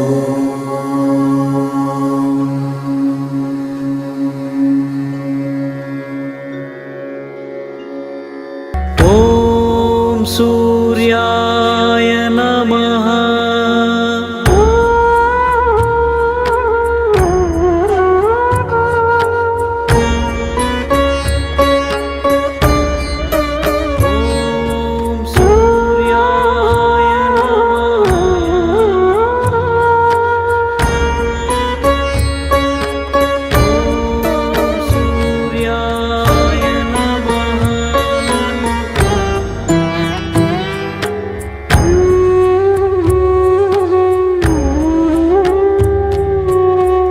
ॐ सूर्याय नमः। ॐ सूर्याय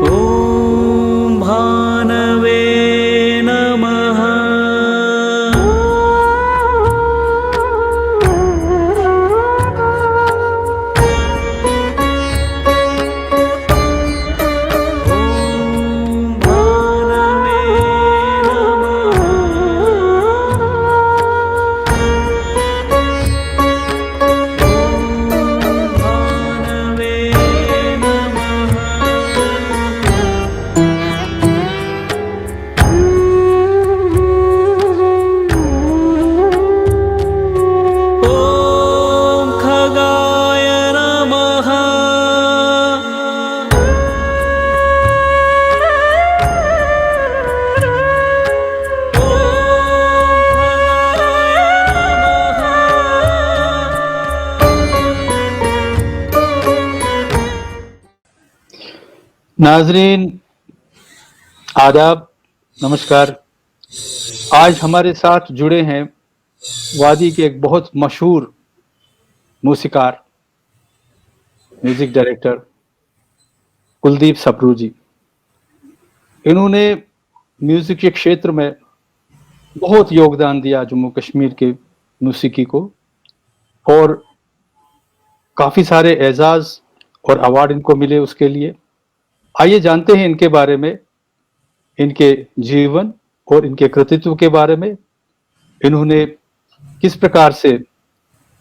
ॐ भानवे नमः। ॐ भानवे ॐ खगाय नमः। नाजरीन आदाब, नमस्कार। आज हमारे साथ जुड़े हैं वादी के एक बहुत मशहूर मूसीकार, म्यूजिक डायरेक्टर कुलदीप सप्रू जी। इन्होंने म्यूजिक के क्षेत्र में बहुत योगदान दिया जम्मू कश्मीर के मौसीकी को, और काफ़ी सारे एजाज़ और अवार्ड इनको मिले उसके लिए। आइए जानते हैं इनके बारे में, इनके जीवन और इनके कृतित्व के बारे में। इन्होंने किस प्रकार से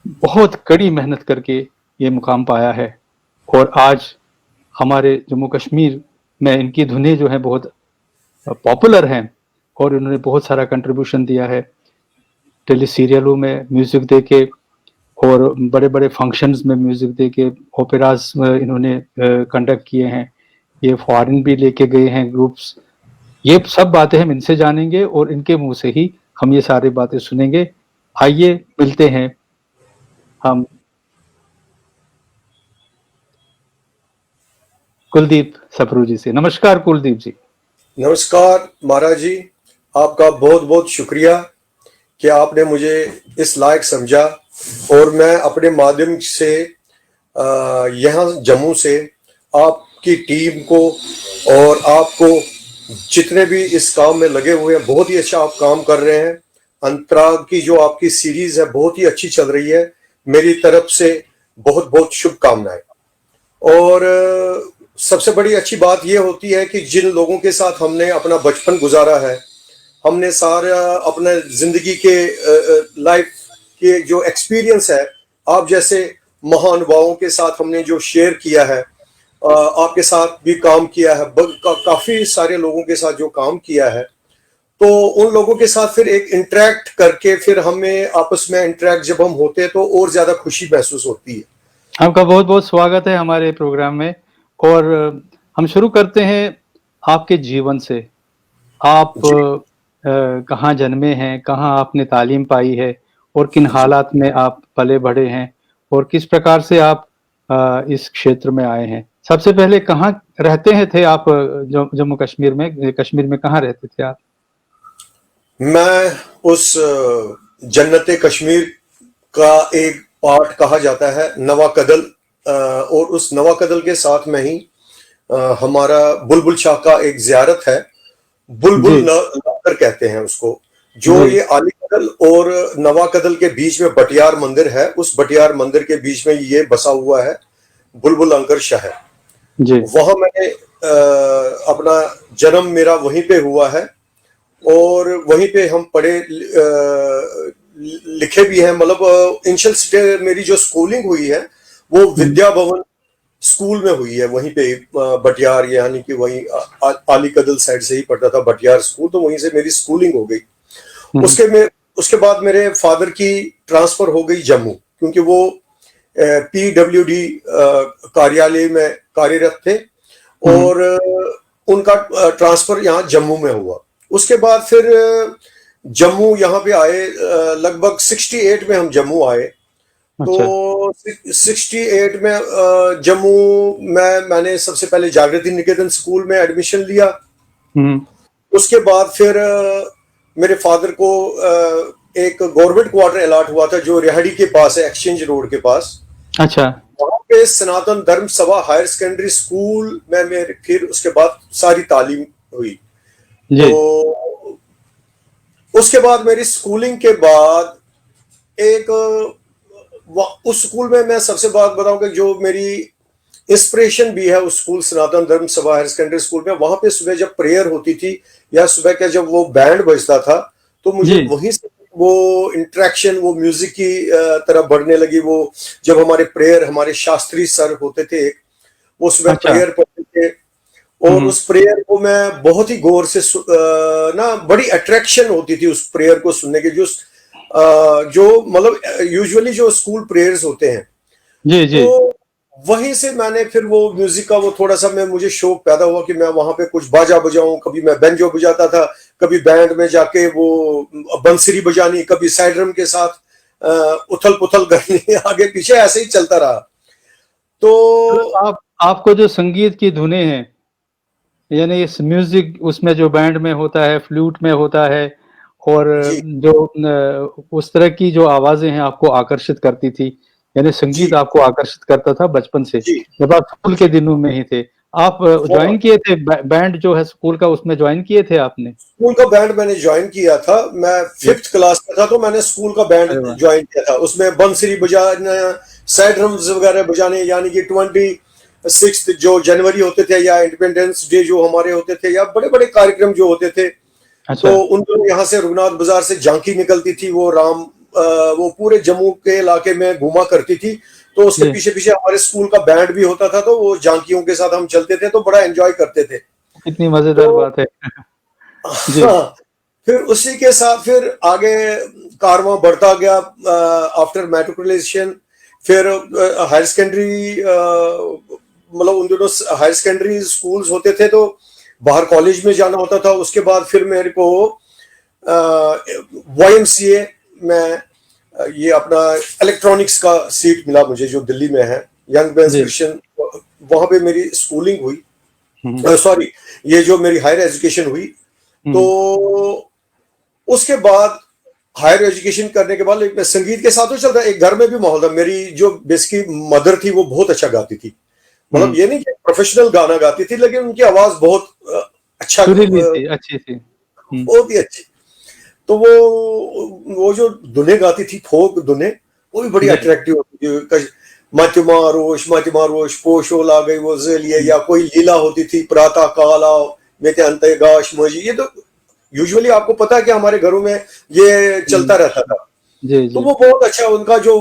बहुत कड़ी मेहनत करके ये मुकाम पाया है, और आज हमारे जम्मू कश्मीर में इनकी धुनें जो हैं बहुत पॉपुलर हैं, और इन्होंने बहुत सारा कंट्रीब्यूशन दिया है टेली सीरियलों में म्यूज़िक दे के, और बड़े बड़े फंक्शंस में म्यूज़िक दे के, ओपेराज इन्होंने कंडक्ट किए हैं। ये फॉरेन भी लेके गए हैं ग्रुप्स। ये सब बातें हम इनसे जानेंगे और इनके मुंह से ही हम ये सारी बातें सुनेंगे। आइए मिलते हैं हम कुलदीप सप्रू जी से। नमस्कार कुलदीप जी। नमस्कार महाराज जी, आपका बहुत बहुत शुक्रिया कि आपने मुझे इस लायक समझा, और मैं अपने माध्यम से यहाँ जम्मू से आपकी टीम को और आपको जितने भी इस काम में लगे हुए हैं, बहुत ही अच्छा आप काम कर रहे हैं। अंतराग की जो आपकी सीरीज है बहुत ही अच्छी चल रही है। मेरी तरफ से बहुत बहुत शुभकामनाएं। और सबसे बड़ी अच्छी बात यह होती है कि जिन लोगों के साथ हमने अपना बचपन गुजारा है, हमने सारा अपने जिंदगी के लाइफ के जो एक्सपीरियंस है, आप जैसे महानुभावों के साथ हमने जो शेयर किया है, आपके साथ भी काम किया है, काफी सारे लोगों के साथ जो काम किया है, तो उन लोगों के साथ फिर एक इंटरेक्ट करके फिर हमें आपस में इंटरेक्ट जब हम होते हैं तो और ज्यादा खुशी महसूस होती है। आपका बहुत बहुत स्वागत है हमारे प्रोग्राम में, और हम शुरू करते हैं आपके जीवन से। आप कहाँ जन्मे हैं, कहाँ आपने तालीम पाई है, और किन हालात में आप पले बढ़े हैं, और किस प्रकार से आप इस क्षेत्र में आए हैं। सबसे पहले कहाँ रहते हैं थे आप जम्मू कश्मीर में? कश्मीर में कहाँ रहते थे आप? मैं उस जन्नते कश्मीर का एक पार्ट कहा जाता है नवा कदल, और उस नवा कदल के साथ में ही हमारा बुलबुल शाह का एक ज़ियारत है, बुलबुल लंगर कहते हैं उसको, जो ये आली कदल और नवा कदल के बीच में बटियार मंदिर है। उस बटियार मंदिर के बीच में ये बसा हुआ है बुलबुल लंगर शहर। वहां मैंने अपना जन्म मेरा वहीं पे हुआ है, और वहीं पे हम पढ़े लिखे भी हैं। मतलब इनिशियल मेरी जो स्कूलिंग हुई है वो विद्या भवन स्कूल में हुई है, वहीं पे बटियार, यानी कि वहीं आली कदल साइड से ही पढ़ता था, बटियार स्कूल, तो वहीं से मेरी स्कूलिंग हो गई। उसके बाद मेरे फादर की ट्रांसफर हो गई जम्मू, क्योंकि वो PWD कार्यालय में कार्यरत थे और उनका ट्रांसफर यहाँ जम्मू में हुआ। उसके बाद फिर जम्मू यहाँ पे आए, लगभग 68 में हम जम्मू आए। तो 68 में जम्मू में मैंने सबसे पहले जागृति निकेतन स्कूल में एडमिशन लिया। उसके बाद फिर मेरे फादर को एक गवर्नमेंट क्वार्टर अलॉट हुआ था जो रिहाड़ी के पास है, एक्सचेंज रोड के पास। अच्छा। वहां पे सनातन धर्म सभा हायर सेकेंडरी स्कूल में मेरे फिर उसके बाद सारी तालीम हुई। तो उसके बाद मेरी स्कूलिंग के बाद उस स्कूल में मैं सबसे बात बताऊं कि जो मेरी इंस्पिरेशन भी है उस स्कूल सनातन धर्म सभा हायर सेकेंडरी स्कूल में, वहां पे सुबह जब प्रेयर होती थी या सुबह के जब वो बैंड बजता था तो मुझे वहीं से वो इंटरेक्शन, वो म्यूजिक की तरफ बढ़ने लगी। वो जब हमारे प्रेयर, हमारे शास्त्री सर होते थे, वो सुबह प्रेयर पढ़ते थे और उस प्रेयर को मैं बहुत ही गौर से ना, बड़ी अट्रैक्शन होती थी उस प्रेयर को सुनने की। जो मतलब यूजुअली जो स्कूल प्रेयर्स होते हैं, तो वहीं से मैंने फिर वो म्यूजिक का वो थोड़ा सा मुझे शौक पैदा हुआ कि मैं वहां पे कुछ बाजा बजाऊं। कभी मैं बेंजो बजाता था, कभी बैंड में जाके वो बंसरी बजानी, कभी साइड ड्रम के साथ उथल पुथल करनी, आगे पीछे ऐसे ही चलता रहा। तो आपको जो संगीत की धुनें हैं, यानी इस म्यूजिक, उसमें जो बैंड में होता है, फ्लूट में होता है, और जो उस तरह की जो आवाजें हैं आपको आकर्षित करती थी, यानी संगीत आपको आकर्षित करता था बचपन से, जब आप स्कूल के दिनों में ही थे। आप ज्वाइन किए थे बैंड जो है स्कूल का, उसमें ज्वाइन किए थे आपने? स्कूल का बैंड मैंने ज्वाइन किया था, मैं 5th क्लास में था, तो मैंने स्कूल का बैंड ज्वाइन किया था। उसमें बंसरी बजाना, साइड ड्रम्स वगैरह बजाने, यानी कि 26 जो जनवरी होते थे या इंडिपेंडेंस डे जो हमारे होते थे, या बड़े बड़े कार्यक्रम जो होते थे। तो उन दोनों यहाँ से रघुनाथ बाजार से झांकी निकलती थी, वो पूरे जम्मू के इलाके में घुमा करती थी। तो उसके पीछे पीछे हमारे स्कूल का बैंड भी होता था, तो वो झांकियों के साथ हम चलते थे, तो बड़ा एंजॉय करते थे। कितनी मजेदार बात है। हाँ, फिर उसी के साथ फिर आगे कारवां बढ़ता गया। आफ्टर मैट्रिकुलेशन फिर हायर सेकेंडरी, मतलब उन दोनों हायर सेकेंडरी स्कूल्स होते थे, तो बाहर कॉलेज में जाना होता था। उसके बाद फिर मेरे को YMCA में ये अपना इलेक्ट्रॉनिक्स का सीट मिला मुझे, जो दिल्ली में है, यंग मेंस क्रिश्चियन। वहां पे मेरी स्कूलिंग हुई, सॉरी, ये जो मेरी हायर एजुकेशन हुई। तो उसके बाद हायर एजुकेशन करने के बाद मैं संगीत के साथ तो चलता, एक घर में भी माहौल था। मेरी जो बेसिकली मदर थी वो बहुत अच्छा गाती थी, मतलब ये नहीं कि प्रोफेशनल गाना गाती थी, लेकिन उनकी आवाज बहुत अच्छी थी, बहुत ही अच्छी। तो वो जो धुने गाती थी, फोक धुने, वो भी बड़ी अट्रैक्टिव होती थी। मातिमारोश पोशो ला गई वो लिए, या कोई लीला होती थी, प्रातः काला में अंत गाश मजी, ये तो यूजुअली आपको पता है कि हमारे घरों में ये चलता रहता था। तो वो बहुत अच्छा, उनका जो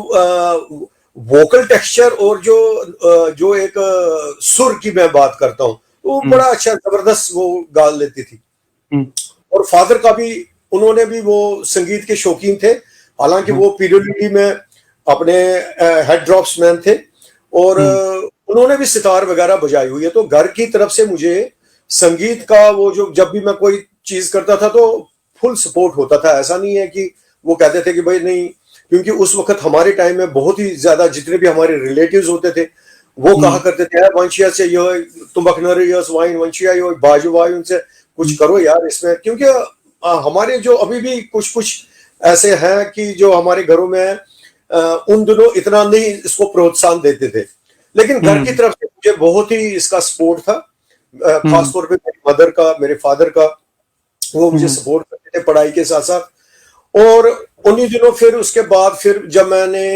वोकल टेक्सचर और जो एक सुर की मैं बात करता हूँ, वो बड़ा अच्छा जबरदस्त वो गा लेती थी। और फादर का भी, उन्होंने भी वो संगीत के शौकीन थे, हालांकि वो PWD में अपने हेड ड्रॉप्समैन थे, और उन्होंने भी सितार वगैरह बजाई हुई है। तो घर की तरफ से मुझे संगीत का वो जो, जब भी मैं कोई चीज करता था तो फुल सपोर्ट होता था। ऐसा नहीं है कि वो कहते थे कि भाई नहीं, क्योंकि उस वक्त हमारे टाइम में बहुत ही ज्यादा जितने भी हमारे रिलेटिव्स होते थे वो कहा करते थे, वंशिया से यो तुम्बकनर वाइन वंशिया यो बाजू वाई, उनसे कुछ करो यार इसमें। क्योंकि हमारे जो अभी भी कुछ ऐसे हैं कि जो हमारे घरों में उन दिनों इतना नहीं इसको प्रोत्साहन देते थे, लेकिन घर की तरफ से मुझे बहुत ही इसका सपोर्ट था। खासतौर पे मेरी मदर का, मेरे फादर का, वो मुझे सपोर्ट करते थे पढ़ाई के साथ साथ। और उन्हीं दिनों फिर उसके बाद फिर जब मैंने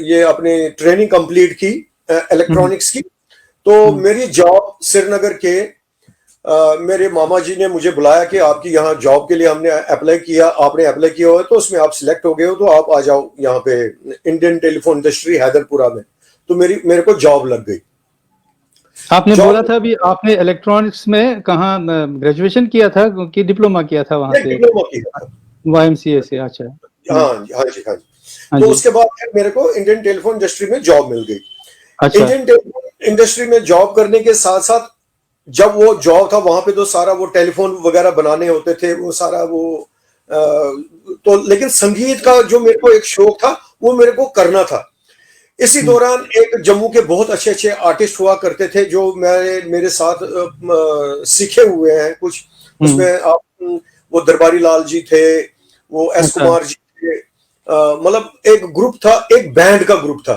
ये अपनी ट्रेनिंग कंप्लीट की इलेक्ट्रॉनिक्स की, तो मेरी जॉब श्रीनगर के मेरे मामा जी ने मुझे बुलाया कि आपकी यहाँ जॉब के लिए हमने अप्लाई किया, आपने अप्लाई किया हो तो उसमें आप सिलेक्ट हो गए हो, तो आप आ जाओ यहाँ पे इंडियन टेलीफोन इंडस्ट्री हैदरपुरा में। तो मेरे को जॉब लग गई। आपने जॉब बोला था अभी, आपने इलेक्ट्रॉनिक्स में कहाँ ग्रेजुएशन किया था कि डिप्लोमा किया था वहां से? डिप्लोमा किया था। YMCA से। अच्छा। हाँ जी, हाँ जी, हाँ जी। हाँ तो जी। उसके बाद फिर मेरे को इंडियन टेलीफोन इंडस्ट्री में जॉब मिल गई। अच्छा। इंडियन टेलीफोन इंडस्ट्री में जॉब करने के साथ साथ जब वो जॉब था वहां पे तो सारा वो टेलीफोन वगैरह बनाने होते थे, वो सारा वो तो लेकिन संगीत का जो मेरे को एक शौक था वो मेरे को करना था। इसी दौरान एक जम्मू के बहुत अच्छे अच्छे आर्टिस्ट हुआ करते थे जो मेरे साथ सीखे हुए हैं कुछ। उसमें आप वो दरबारी लाल जी थे, वो एस अच्छा। कुमार जी थे, मतलब एक ग्रुप था, एक बैंड का ग्रुप था।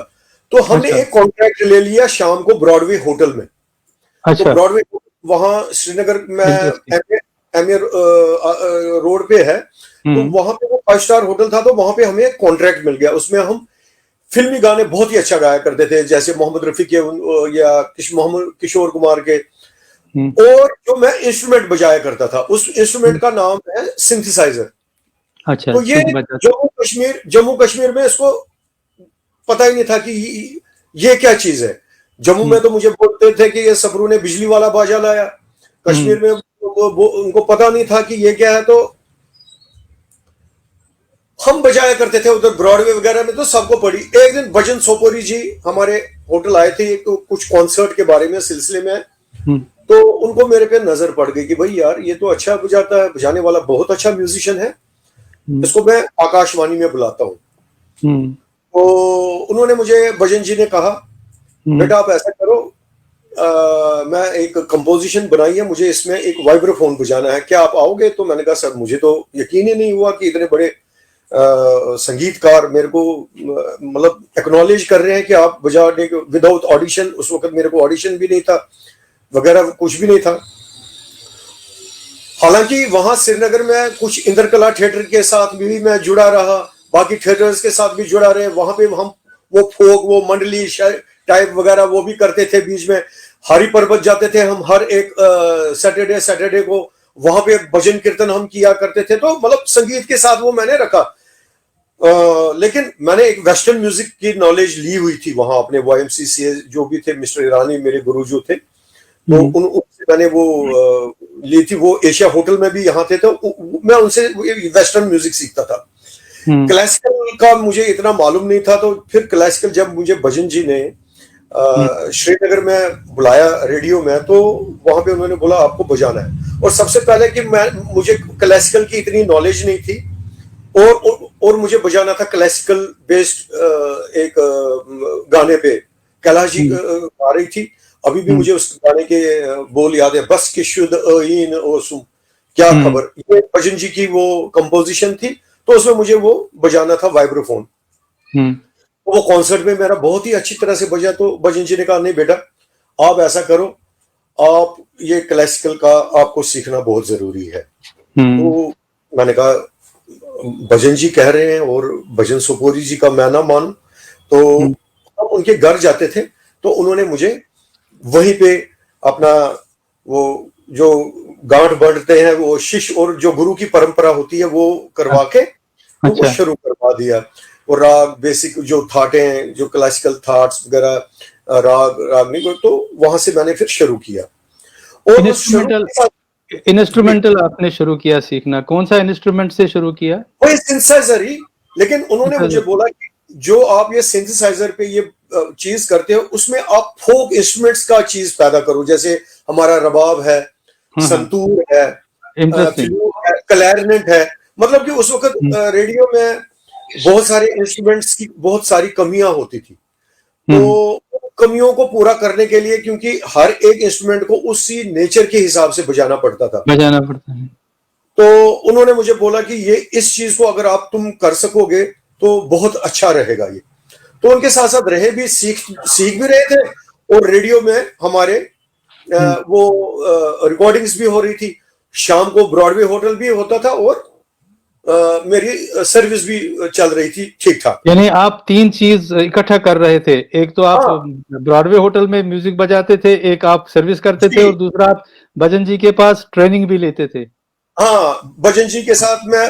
तो हमने अच्छा। एक कॉन्ट्रैक्ट ले लिया शाम को ब्रॉडवे होटल में। तो अच्छा। ब्रॉडवे वहां श्रीनगर में इंटरेस्टिंग। एमए रोड पे है। तो वहां पे वो 5 स्टार होटल था, तो वहां पे हमें एक कॉन्ट्रैक्ट मिल गया। उसमें हम फिल्मी गाने बहुत ही अच्छा गाया करते थे, जैसे मोहम्मद रफी के या मोहम्मद किशोर कुमार के। और जो मैं इंस्ट्रूमेंट बजाया करता था, उस इंस्ट्रूमेंट का नाम है सिंथेसाइजर। अच्छा। तो ये जम्मू कश्मीर में इसको पता ही नहीं था कि ये क्या चीज है। जम्मू में तो मुझे बोलते थे कि ये सबरू ने बिजली वाला बाजा लाया। कश्मीर में उनको पता नहीं था कि ये क्या है। तो हम बजाया करते थे उधर ब्रॉडवे वगैरह में, तो सबको पड़ी। एक दिन भजन सोपोरी जी हमारे होटल आए थे कुछ कॉन्सर्ट के बारे में सिलसिले में। तो उनको मेरे पे नजर पड़ गई कि भाई यार ये तो अच्छा बजाता है, बजाने वाला बहुत अच्छा म्यूजिशियन है, इसको मैं आकाशवाणी में बुलाता हूँ। तो उन्होंने मुझे, भजन जी ने कहा बेटा आप ऐसा करो, मैं एक कंपोजिशन बनाई है, मुझे इसमें एक वाइब्रोफोन बजाना है, क्या आप आओगे? तो मैंने कहा सर मुझे तो यकीन ही नहीं हुआ कि इतने बड़े संगीतकार मेरे को मतलब एक्नॉलेज कर रहे हैं कि आप बजाने के विदाउट ऑडिशन। उस वक्त मेरे को ऑडिशन भी नहीं था वगैरह, कुछ भी नहीं था। हालांकि वहां श्रीनगर में कुछ इंद्रकला थिएटर के साथ भी मैं जुड़ा रहा, बाकी थिएटर्स के साथ भी जुड़ा रहे। वहां पे हम वो फोक, वो मंडली टाइप वगैरह वो भी करते थे। बीच में हरि पर्वत जाते थे हम, हर एक सैटरडे को वहां पे भजन कीर्तन हम किया करते थे। तो मतलब संगीत के साथ वो मैंने रखा। लेकिन मैंने एक वेस्टर्न म्यूजिक की नॉलेज ली हुई थी वहां अपने YMCA जो भी थे, मिस्टर ईरानी मेरे गुरु जो थे, तो उनसे मैंने वो ली थी। वो एशिया होटल में भी यहाँ थे, तो मैं उनसे वेस्टर्न म्यूजिक सीखता था। क्लासिकल का मुझे इतना मालूम नहीं था। तो फिर क्लासिकल जब मुझे भजन जी ने श्रीनगर में बुलाया रेडियो में, तो वहां पे उन्होंने बोला आपको बजाना है। और सबसे पहले कि मुझे क्लासिकल की इतनी नॉलेज नहीं थी, और मुझे बजाना था क्लासिकल बेस्ड एक गाने पे। कैलाश जी गा रही थी, अभी भी मुझे उस गाने के बोल याद है, बस कि शुद्ध ईन ओ सुम क्या खबर। ये भजन जी की वो कंपोजिशन थी, तो उसमें मुझे वो बजाना था वाइब्रोफोन। तो वो कॉन्सर्ट में मेरा बहुत ही अच्छी तरह से बजा। तो भजन जी ने कहा नहीं बेटा आप ऐसा करो, आप ये क्लासिकल का आपको सीखना बहुत जरूरी है। तो मैंने कहा भजन जी कह रहे हैं और भजन सोपोरी जी का मैं ना मानूं। तो हम उनके घर जाते थे, तो उन्होंने मुझे वहीं पे अपना वो जो गांठ बांटते हैं वो शिष्य और जो गुरु की परंपरा होती है वो करवा के तो वो शुरू करवा दिया। और राग बेसिक जो थाटे हैं, जो क्लासिकल थाट्स वगैरह, राग नहीं, तो वहां से मैंने फिर शुरू किया। और इंस्ट्रूमेंटल आपने शुरू किया सीखना, कौन सा इंस्ट्रूमेंट से शुरू किया? वही सिंथेसाइजर ही। लेकिन उन्होंने मुझे बोला कि जो आप ये सिंथेसाइजर पे ये चीज करते हो, उसमें आप फोक इंस्ट्रूमेंट्स का चीज पैदा करो, जैसे हमारा रबाब है, संतूर है, क्लैरिनेट है। मतलब कि उस वक्त रेडियो में बहुत सारे इंस्ट्रूमेंट्स की बहुत सारी कमियां होती थी। तो कमियों को पूरा करने के लिए, क्योंकि हर एक इंस्ट्रूमेंट को उसी नेचर के हिसाब से बजाना पड़ता है, तो उन्होंने मुझे बोला कि ये इस चीज को अगर आप तुम कर सकोगे तो बहुत अच्छा रहेगा ये। तो उनके साथ साथ रहे भी, सीख भी रहे थे, और रेडियो में हमारे वो रिकॉर्डिंग्स भी हो रही थी। शाम को ब्रॉडवे होटल भी होता था, और मेरी सर्विस भी चल रही थी ठीक ठाक। यानी आप 3 चीज इकट्ठा कर रहे थे, एक तो आप ब्रॉडवे होटल में म्यूजिक बजाते थे, एक आप सर्विस करते थे, और दूसरा आप भजन जी के पास ट्रेनिंग भी लेते थे। हाँ, भजन जी के साथ मैं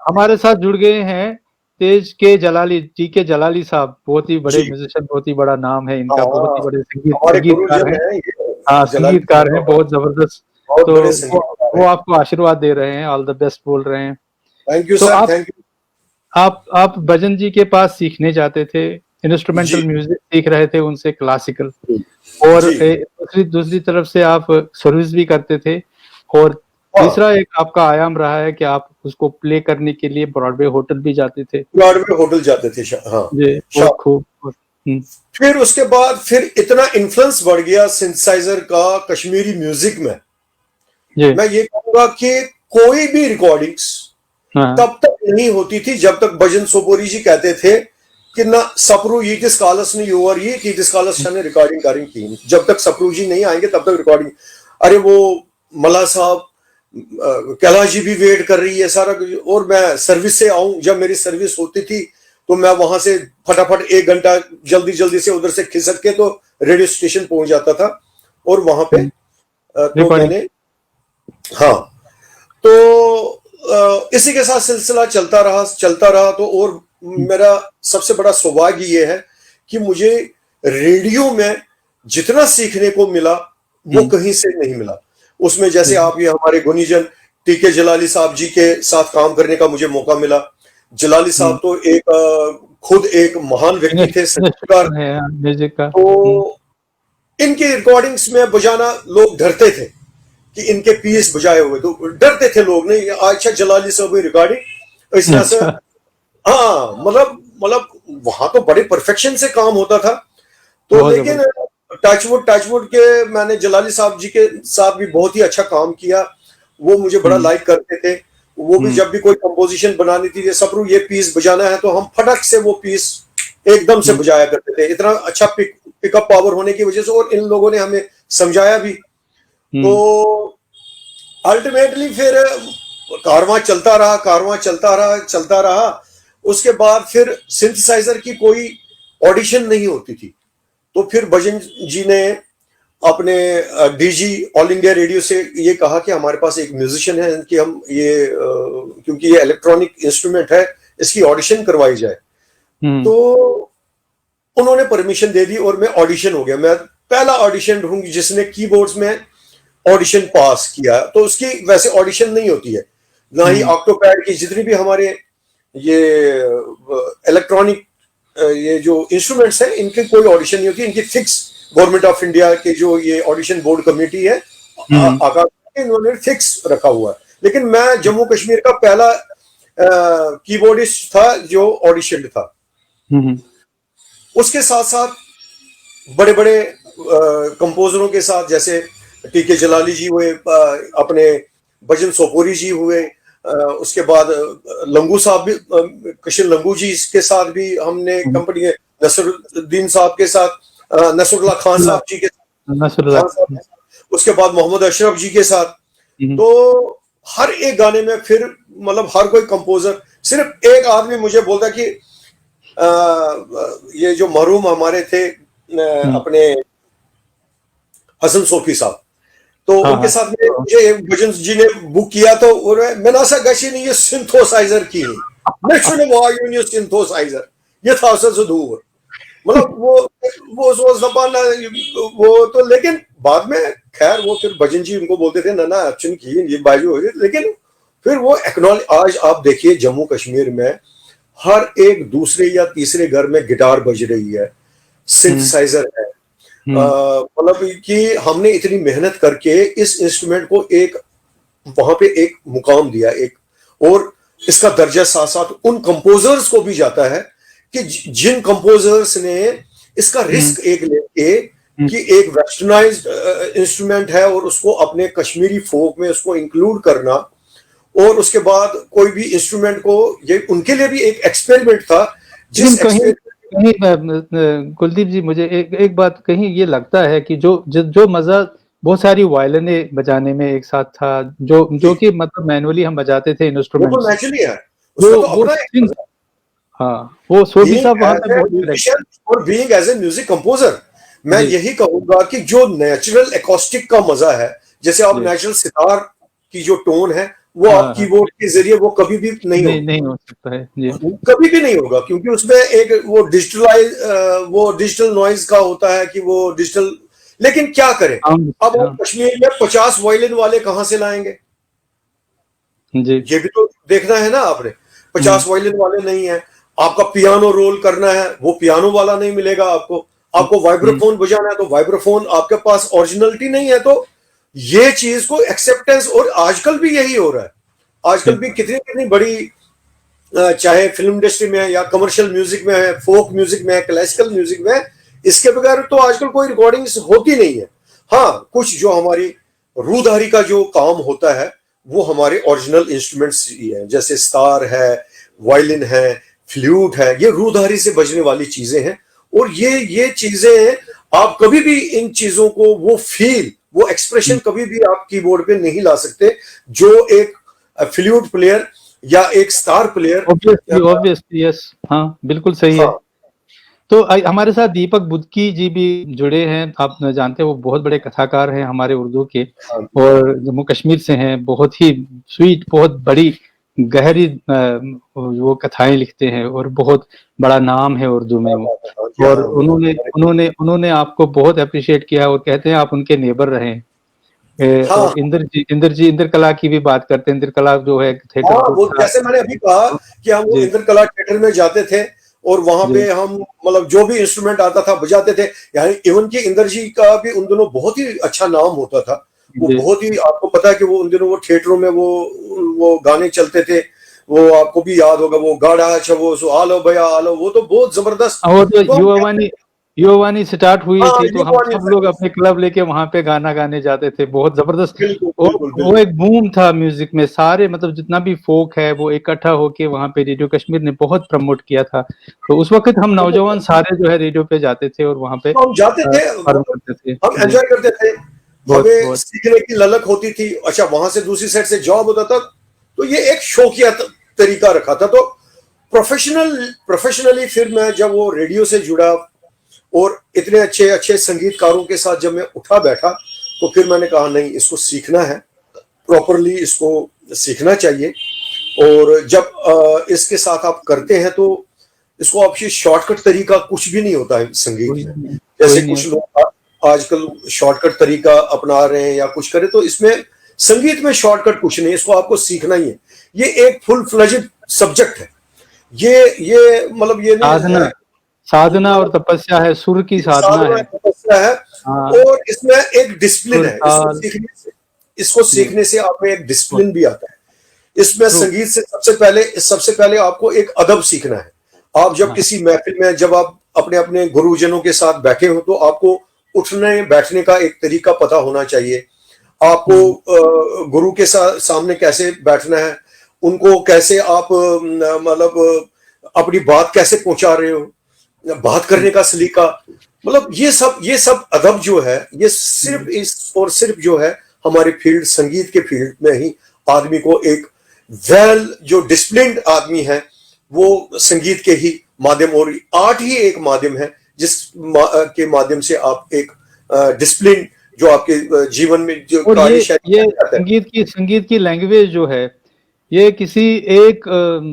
हमारे साथ जुड़ गए हैं तेज के जलाली, टी के जलाली साहब बहुत ही बड़े जी म्यूजिशियन, बहुत ही बड़ा नाम है इनका, हाँ, बहुत ही बड़े हमारे संगीतकार गुरुजन हैं। हैं ये हाँ, जलाली संगीतकार हैं साहब, बहुत जबरदस्त। बहुत तो बड़े संगीतकार वो हैं। आपको आशीर्वाद दे रहे हैं, ऑल द बेस्ट बोल रहे हैं। थैंक यू तो सर, थैंक यू। आप भजन जी के पास सीखने जाते थे, इंस्ट्रूमेंटल जी म्यूजिक सीख रहे थे उनसे, क्लासिकल, और जी दूसरी दूसरी तरफ से आप सर्विस भी करते थे, और हाँ, तीसरा एक आपका आयाम रहा है कि आप उसको प्ले करने के लिए ब्रॉडवे होटल भी जाते थे। ब्रॉडवे होटल जाते थे हाँ जी, बहुत शाम। खूब। फिर उसके बाद फिर इतना इन्फ्लुएंस बढ़ गया सिंथेसाइजर का कश्मीरी म्यूजिक में। जी। मैं ये कहूंगा कि कोई भी रिकॉर्डिंग्स हाँ। तब तक नहीं होती थी जब तक भजन सोपोरी जी कहते थे कि ना सपरू यीटिस कालस ने योर ये कीटिस कालस ने रिकॉर्डिंग करें की। जब तक सपरू जी नहीं आएंगे तब तक रिकॉर्डिंग। अरे वो मल्ला साहब, कैलाश जी भी वेट कर रही है सारा कुछ, और मैं सर्विस से आऊं, जब मेरी सर्विस होती थी तो मैं वहां से फटाफट 1 घंटा जल्दी जल्दी से उधर से खिसक के तो रेडियो स्टेशन पहुंच जाता था, और वहां पे तो रिकॉर्डिंग। मैंने हाँ, तो इसी के साथ सिलसिला चलता रहा तो, और मेरा सबसे बड़ा सौभाग्य ये है कि मुझे रेडियो में जितना सीखने को मिला वो कहीं से नहीं मिला। उसमें जैसे आप ये हमारे गुनीजन टीके जलाली साहब जी के साथ काम करने का मुझे मौका मिला। जलाली साहब तो एक खुद एक महान व्यक्ति थे, संगीतकार। म्यूजिक का। तो इनके रिकॉर्डिंग्स में बजाना लोग डरते थे कि इनके पीस बजाए हुए, तो डरते थे लोग, नहीं अच्छा जलाली साहब की रिकॉर्डिंग इस तरह से। हाँ, मतलब वहां तो बड़े परफेक्शन से काम होता था। तो लेकिन टचवुड के मैंने जलाली साहब जी के साथ भी बहुत ही अच्छा काम किया। वो मुझे बड़ा लाइक करते थे। वो भी जब भी कोई कंपोजिशन बनानी थी, सपरू ये पीस बजाना है, तो हम फटक से वो पीस एकदम से बजाया करते थे। इतना अच्छा पिकअप पावर होने की वजह से, और इन लोगों ने हमें समझाया भी। तो अल्टीमेटली फिर कारवां चलता रहा। उसके बाद फिर सिंथेसाइजर की कोई ऑडिशन नहीं होती थी, तो फिर भजन जी ने अपने डीजी ऑल इंडिया रेडियो से ये कहा कि हमारे पास एक म्यूजिशियन है कि हम ये क्योंकि ये इलेक्ट्रॉनिक इंस्ट्रूमेंट है, इसकी ऑडिशन करवाई जाए। तो उन्होंने परमिशन दे दी और मैं ऑडिशन हो गया। मैं पहला ऑडिशन हूँ जिसने कीबोर्ड्स में ऑडिशन पास किया। तो उसकी वैसे ऑडिशन नहीं होती है, ना ही ऑक्टोपैड की जितनी भी हमारे ये इलेक्ट्रॉनिक ये जो इंस्ट्रूमेंट्स हैं इनकी कोई ऑडिशन नहीं होती। इनकी फिक्स गवर्नमेंट ऑफ इंडिया के जो ये ऑडिशन बोर्ड कमेटी है इन्होंने फिक्स रखा हुआ है। लेकिन मैं जम्मू कश्मीर का पहला कीबोर्डिस्ट था जो ऑडिशन था। उसके साथ साथ बड़े बड़े कंपोजरों के साथ, जैसे टीके जलाली जी हुए, अपने भजन सोपोरी जी हुए, उसके बाद लंगू साहब भी, कृष्ण लंगू जी के साथ भी हमने कंपनी है, नसरुद्दीन साहब के साथ, नसरुल्लाह खान साहब जी के साथ, उसके बाद मोहम्मद अशरफ जी के साथ। तो हर एक गाने में फिर मतलब हर कोई कंपोजर, सिर्फ एक आदमी मुझे बोलता कि ये जो मरहूम हमारे थे अपने हसन सोफी साहब, तो उनके साथ में मुझे भजन जी ने बुक किया। तो मैंने ऐसा गशी नहीं, ये सिंथोसाइजर की नहीं, ये सिंथोसाइजर ये था दूर, मतलब वो जबान वो तो। लेकिन बाद में खैर वो फिर भजन जी उनको बोलते थे ना एक्शन की ये बाजू हो गई। लेकिन फिर वो एक्नॉलेज, आज आप देखिए जम्मू कश्मीर में हर एक दूसरे या तीसरे घर में गिटार बज रही है, सिंथेसाइजर है। मतलब कि हमने इतनी मेहनत करके इस इंस्ट्रूमेंट को एक वहां पे एक मुकाम दिया, एक और इसका दर्जा साथ साथ उन कंपोजर्स को भी जाता है कि जिन कंपोजर्स ने इसका रिस्क एक लेके कि एक वेस्टर्नाइज्ड इंस्ट्रूमेंट है और उसको अपने कश्मीरी फोक में उसको इंक्लूड करना, और उसके बाद कोई भी इंस्ट्रूमेंट को, ये उनके लिए भी एक एक्सपेरिमेंट था। जिस कहीं कुलदीप जी मुझे एक बात कहीं ये लगता है कि जो मजा बहुत सारी वायलिने बजाने में एक साथ था, जो कि मतलब मैनुअली हम बजाते थे इंस्ट्रूमेंट, वो तो नेचुरली है, उसका तो अपना एक, हाँ, वो सोफी साहब वहां पे म्यूजिशियन और being as a music composer, मैं यही कहूंगा कि जो नेचुरल एकॉस्टिक का मजा है, जैसे आप नेचुरल सितार की जो टोन है वो हाँ आप हाँ कीबोर्ड के जरिए वो कभी भी नहीं नहीं होगा, नहीं हो सकता है जी। कभी भी नहीं होगा, क्योंकि उसमें एक वो डिजिटल नॉइज का होता है कि वो डिजिटल। लेकिन क्या करें, साउंड अब वो हाँ कश्मीर में 50 वायलिन वाले कहां से लाएंगे, जी। ये भी तो देखना है ना आपने। हम्म 50 वायलिन वाले नहीं है। आपका पियानो रोल करना है, वो पियानो वाला नहीं मिलेगा आपको। आपको हम्म वाइब्रोफोन बजाना है तो वाइब्रोफोन, आपके पास ओरिजिनलिटी नहीं है। तो ये चीज को एक्सेप्टेंस, और आजकल भी यही हो रहा है। आजकल भी बिल्कुल कितनी कितनी बड़ी चाहे फिल्म इंडस्ट्री में है या कमर्शियल म्यूजिक में है, फोक म्यूजिक में है, क्लासिकल म्यूजिक में है, इसके बगैर तो आजकल कोई रिकॉर्डिंग्स होती नहीं है। हाँ, कुछ जो हमारी रूधारी का जो काम होता है वो हमारे ओरिजिनल इंस्ट्रूमेंट्स ही है, जैसे स्टार है, वायलिन है, फ्लूट है, ये रूधारी से बजने वाली चीजें हैं। और ये चीजें आप कभी भी इन चीजों को वो फील, वो एक्सप्रेशन कभी भी आप कीबोर्ड पे नहीं ला सकते, जो एक फ्लूट प्लेयर या एक star player. Obviously obviously yes हाँ बिल्कुल सही है। हाँ तो हमारे साथ दीपक बुदकी जी भी जुड़े हैं, आप जानते हैं वो बहुत बड़े कथाकार हैं हमारे उर्दू के, हाँ और जम्मू कश्मीर से हैं, बहुत ही स्वीट, बहुत बड़ी गहरी वो कथाएं लिखते हैं और बहुत बड़ा नाम है उर्दू में वो। और उन्होंने उन्होंने उन्होंने आपको बहुत अप्रिशिएट किया और कहते हैं आप उनके नेबर रहे। हाँ और इंद्र कला की भी बात करते हैं। इंद्र कला जो है थिएटर हाँ, ग्रुप वो था। जैसे मैंने अभी कहा कि हम वो जी इंद्र कला थिएटर में जाते थे और वहां जी पे हम मतलब जो भी इंस्ट्रूमेंट आता था बजाते थे। यानी इवन कि इंद्र जी का भी उन दिनों बहुत ही अच्छा नाम होता था। वो जी बहुत ही, आपको पता है कि वो उन दिनों वो थिएटरों में वो गाने चलते थे। वो आपको भी याद होगा, वो गाड़ा अच्छा वो सो आलो भैया आलो, वो तो बहुत जबरदस्त। और जो तो हम युवावानी स्टार्ट हुई हाँ, थी ये तो हम वाली सब लोग अपने क्लब लेके वहां पे गाना गाने जाते थे, बहुत जबरदस्त। बिल्कुल वो बिल्कुल वो बिल्कुल। एक बूम था म्यूजिक में, सारे मतलब जितना भी फोक है वो इकट्ठा होके वहां पे रेडियो कश्मीर ने बहुत प्रमोट किया था। तो उस वक्त हम नौजवान सारे जो है रेडियो पे जाते थे और वहां पे तो हम जाते थे, वो परफॉर्म तो करते थे हम जी। एंजॉय करते थे। बहुत हमें बहुत सीखने की ललक होती थी। अच्छा, वहां से दूसरी साइड से जॉब होता था, तो ये एक शौकिया तरीका रखा था। तो प्रोफेशनली फिर मैं जब वो रेडियो से जुड़ा और इतने अच्छे अच्छे संगीतकारों के साथ जब मैं उठा बैठा, तो फिर मैंने कहा नहीं, इसको सीखना है, प्रॉपरली इसको सीखना चाहिए। और जब इसके साथ आप करते हैं तो इसको आपकी शॉर्टकट तरीका कुछ भी नहीं होता है संगीत कोई में। नहीं जैसे कोई नहीं कुछ लोग आजकल शॉर्टकट तरीका अपना रहे हैं या कुछ करें, तो इसमें संगीत में शॉर्टकट कुछ नहीं, इसको आपको सीखना ही है। ये एक फुल फ्लेजेड सब्जेक्ट है। ये मतलब ये नहीं साधना, है, साधना और मतलब तपस्या है, सुर की साधना साधना है। तपस्या है। हाँ और इसमें एक डिसिप्लिन सुर है। ताल इसको जी सीखने से आप में एक डिसिप्लिन भी आता है। इसमें ट्रू संगीत से सबसे पहले आपको एक अदब सीखना है। आप जब हाँ किसी महफिल में, जब आप अपने अपने गुरुजनों के साथ बैठे हो, तो आपको उठने बैठने का एक तरीका पता होना चाहिए। आपको हम्म, गुरु के सामने कैसे बैठना है, उनको कैसे आप मतलब अपनी बात कैसे पहुंचा रहे हो, बात हम्म, करने का सलीका, मतलब ये सब अदब जो है, ये सिर्फ हम्म। इस और सिर्फ जो है हमारे फील्ड, संगीत के फील्ड में ही आदमी को एक वेल जो डिसिप्लिन्ड आदमी है, वो संगीत के ही माध्यम, और आर्ट ही एक माध्यम है के माध्यम से आप एक डिसिप्लिन जो आपके जीवन में जो और कार्यशैली ये आता है। संगीत की लैंग्वेज जो है, ये किसी एक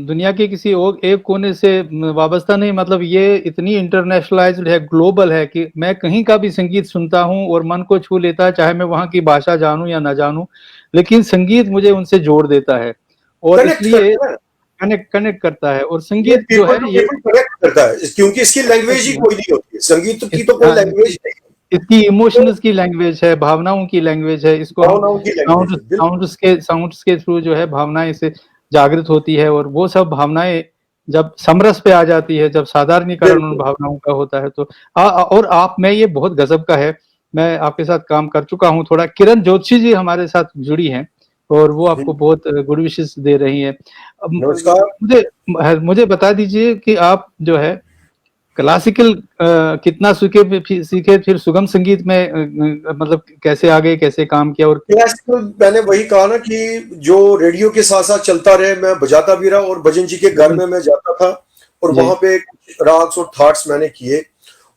दुनिया के किसी और एक कोने से वाबस्ता नहीं, मतलब ये इतनी इंटरनेशनलाइज्ड है, ग्लोबल है कि मैं कहीं का भी संगीत सुनता हूँ और मन को छू लेता है, चाहे मैं वहाँ की भाषा जानूं या ना जानूं, लेकिन संगीत मुझे उनसे जोड़ देता है और कनेक्ट इसलिए करता है, कनेक्ट कनेक्ट करता है। और ये संगीत जो पीपल है टू ये पीपल कनेक्ट करता है, क्योंकि इसकी लैंग्वेज ही कोई नहीं होती है। संगीत की तो कोई हाँ, लैंग्वेज नहीं है। इसकी तो इमोशंस की लैंग्वेज है, भावनाओं की लैंग्वेज है। इसको हम भावनाओं की लैंग्वेज है, बिल्कुल। साउंड्स के थ्रू जो है भावनाएं से जागृत होती है, और वो सब भावनाएं जब समरस पे आ जाती है, जब साधारणीकरण उन बिल्कुल। भावनाओं का होता है, तो और आप में ये बहुत गजब का है। मैं आपके साथ काम कर चुका हूँ थोड़ा। किरण जोशी जी हमारे साथ जुड़ी हैं और वो आपको बहुत गुड विशेस दे रही हैं। नमस्कार। मुझे मुझे बता दीजिए कि आप जो है क्लासिकल कितना सीखे फिर सुगम संगीत में मतलब कैसे आ गए, कैसे काम किया और क्लासिकल मैंने वही कहा ना कि जो रेडियो के साथ साथ चलता रहे, मैं बजाता भी रहा, और भजन जी के घर में मैं जाता था और जी वहां पे कुछ राग्स और थाट्स मैंने किए।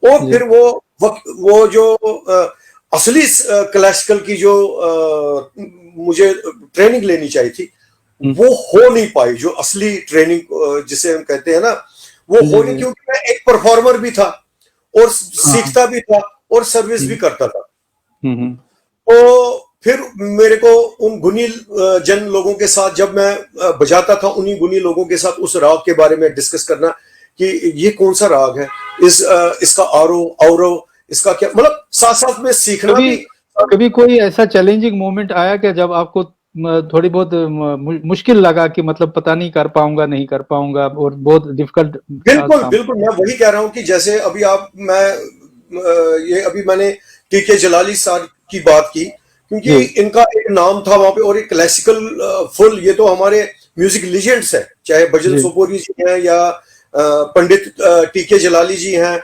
और जी फिर वो जो असली क्लासिकल की जो मुझे ट्रेनिंग लेनी चाहिए थी, वो हो नहीं पाई, जो असली ट्रेनिंग जिसे हम कहते हैं ना, वो हो नहीं, क्योंकि मैं एक परफॉर्मर भी था और सीखता भी था और सर्विस भी करता था। तो फिर मेरे को उन गुनी जन लोगों के साथ, जब मैं बजाता था, उन्हीं गुनी लोगों के साथ उस राग के बारे में डिस्कस करना कि ये कौन सा राग है, इसका आरोह अवरोह, इसका क्या, मतलब साथ साथ में सीखना भी। कभी कोई ऐसा चैलेंजिंग मोमेंट आया क्या जब आपको थोड़ी बहुत मुश्किल लगा कि मतलब पता नहीं कर पाऊंगा और बहुत डिफिकल्ट? बिल्कुल बिल्कुल, मैं वही कह रहा हूँ कि जैसे अभी अभी मैंने टीके जलाली साहब की बात की, क्योंकि इनका एक नाम था वहां पे, और एक क्लासिकल फुल, ये तो हमारे म्यूजिक लीजेंड्स है, चाहे भजन सोपोरी जी हैं या पंडित टीके जलाली जी हैं,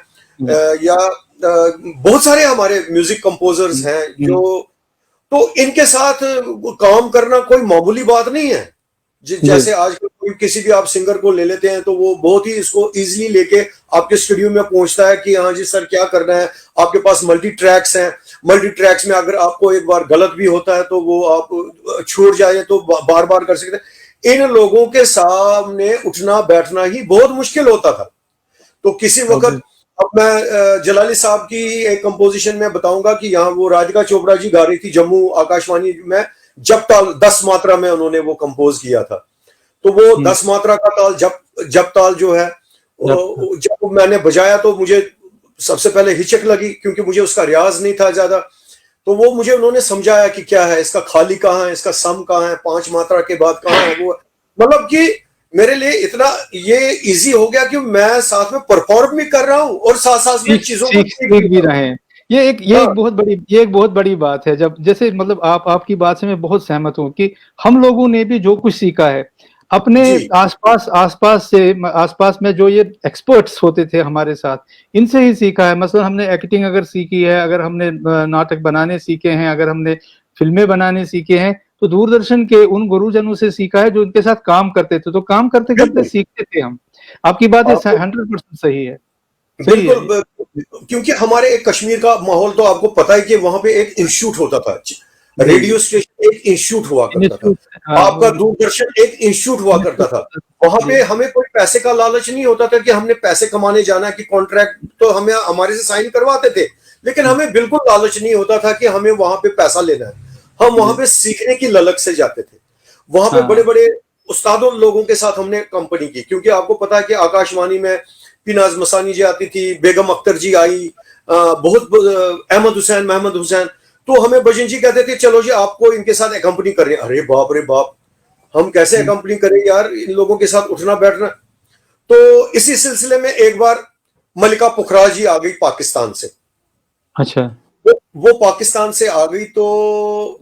या बहुत सारे हमारे म्यूजिक कंपोजर्स हैं जो, तो इनके साथ काम करना कोई मामूली बात नहीं है। जैसे आज कोई किसी भी आप सिंगर को ले लेते हैं तो वो बहुत ही इसको इजीली लेके आपके स्टूडियो में पहुंचता है कि हाँ जी सर क्या करना है, आपके पास मल्टी ट्रैक्स हैं, मल्टी ट्रैक्स में अगर आपको एक बार गलत भी होता है तो वो आप छूट जाए तो बार बार कर सकते हैं। इन लोगों के सामने उठना बैठना ही बहुत मुश्किल होता था। तो किसी वक्त, अब मैं जलाली साहब की एक कंपोजिशन में बताऊंगा कि यहाँ वो राधिका चोपड़ा जी गा रही थी जम्मू आकाशवाणी में, जप ताल 10 मात्रा में उन्होंने वो कंपोज किया था। तो वो 10 मात्रा का ताल जप ताल जो है, जब मैंने बजाया तो मुझे सबसे पहले हिचक लगी, क्योंकि मुझे उसका रियाज नहीं था ज्यादा। तो वो मुझे उन्होंने समझाया कि क्या है, इसका खाली कहाँ है, इसका सम कहाँ है, 5 मात्रा के बाद कहाँ है वो, मतलब कि मेरे लिए इतना ये इजी हो गया कि मैं साथ में परफॉर्म भी कर रहा हूँ और साथ साथ में चीजों को सीख भी रहे हैं। ये एक बहुत बड़ी बात है। जब जैसे मतलब आपकी बात से मैं बहुत सहमत हूँ कि हम लोगों ने भी जो कुछ सीखा है अपने आसपास में जो ये एक्सपर्ट्स होते थे हमारे साथ, इनसे ही सीखा है। मतलब हमने एक्टिंग अगर सीखी है, अगर हमने नाटक बनाने सीखे हैं, अगर हमने फिल्में बनाने सीखे हैं, तो दूरदर्शन के उन गुरुजनों से सीखा है जो उनके साथ काम करते थे। तो काम करते करते सीखते थे हम। आपकी बात 100% सही है। बिल्कुल, क्योंकि हमारे एक कश्मीर का माहौल तो आपको पता है कि वहां पे एक इंस्टीट्यूट होता था, रेडियो स्टेशन एक इंस्टीट्यूट हुआ करता था, आपका दूरदर्शन एक इंस्टीट्यूट हुआ करता था। वहां पे हमें कोई पैसे का लालच नहीं होता था कि हमने पैसे कमाने जाना, कि कॉन्ट्रैक्ट तो हमें हमारे से साइन करवाते थे, लेकिन हमें बिल्कुल लालच नहीं होता था कि हमें वहां पे पैसा लेना है। हम वहां पे सीखने की ललक से जाते थे। वहां पे बड़े बड़े उस्तादों लोगों के साथ हमने कंपनी की, क्योंकि आपको पता है कि आकाशवाणी में पिनाज मसानी जी आती थी, बेगम अख्तर जी आई, बहुत अहमद हुसैन, महमद हुसैन। तो हमें भजन जी कहते थे चलो जी आपको इनके साथ एकम्पनी कर रहे हैं। अरे बाप, हम कैसे एकम्पनी करें यार, इन लोगों के साथ उठना बैठना। तो इसी सिलसिले में एक बार मलिका पुखराज जी आ गई पाकिस्तान से। अच्छा। वो पाकिस्तान से आ गई तो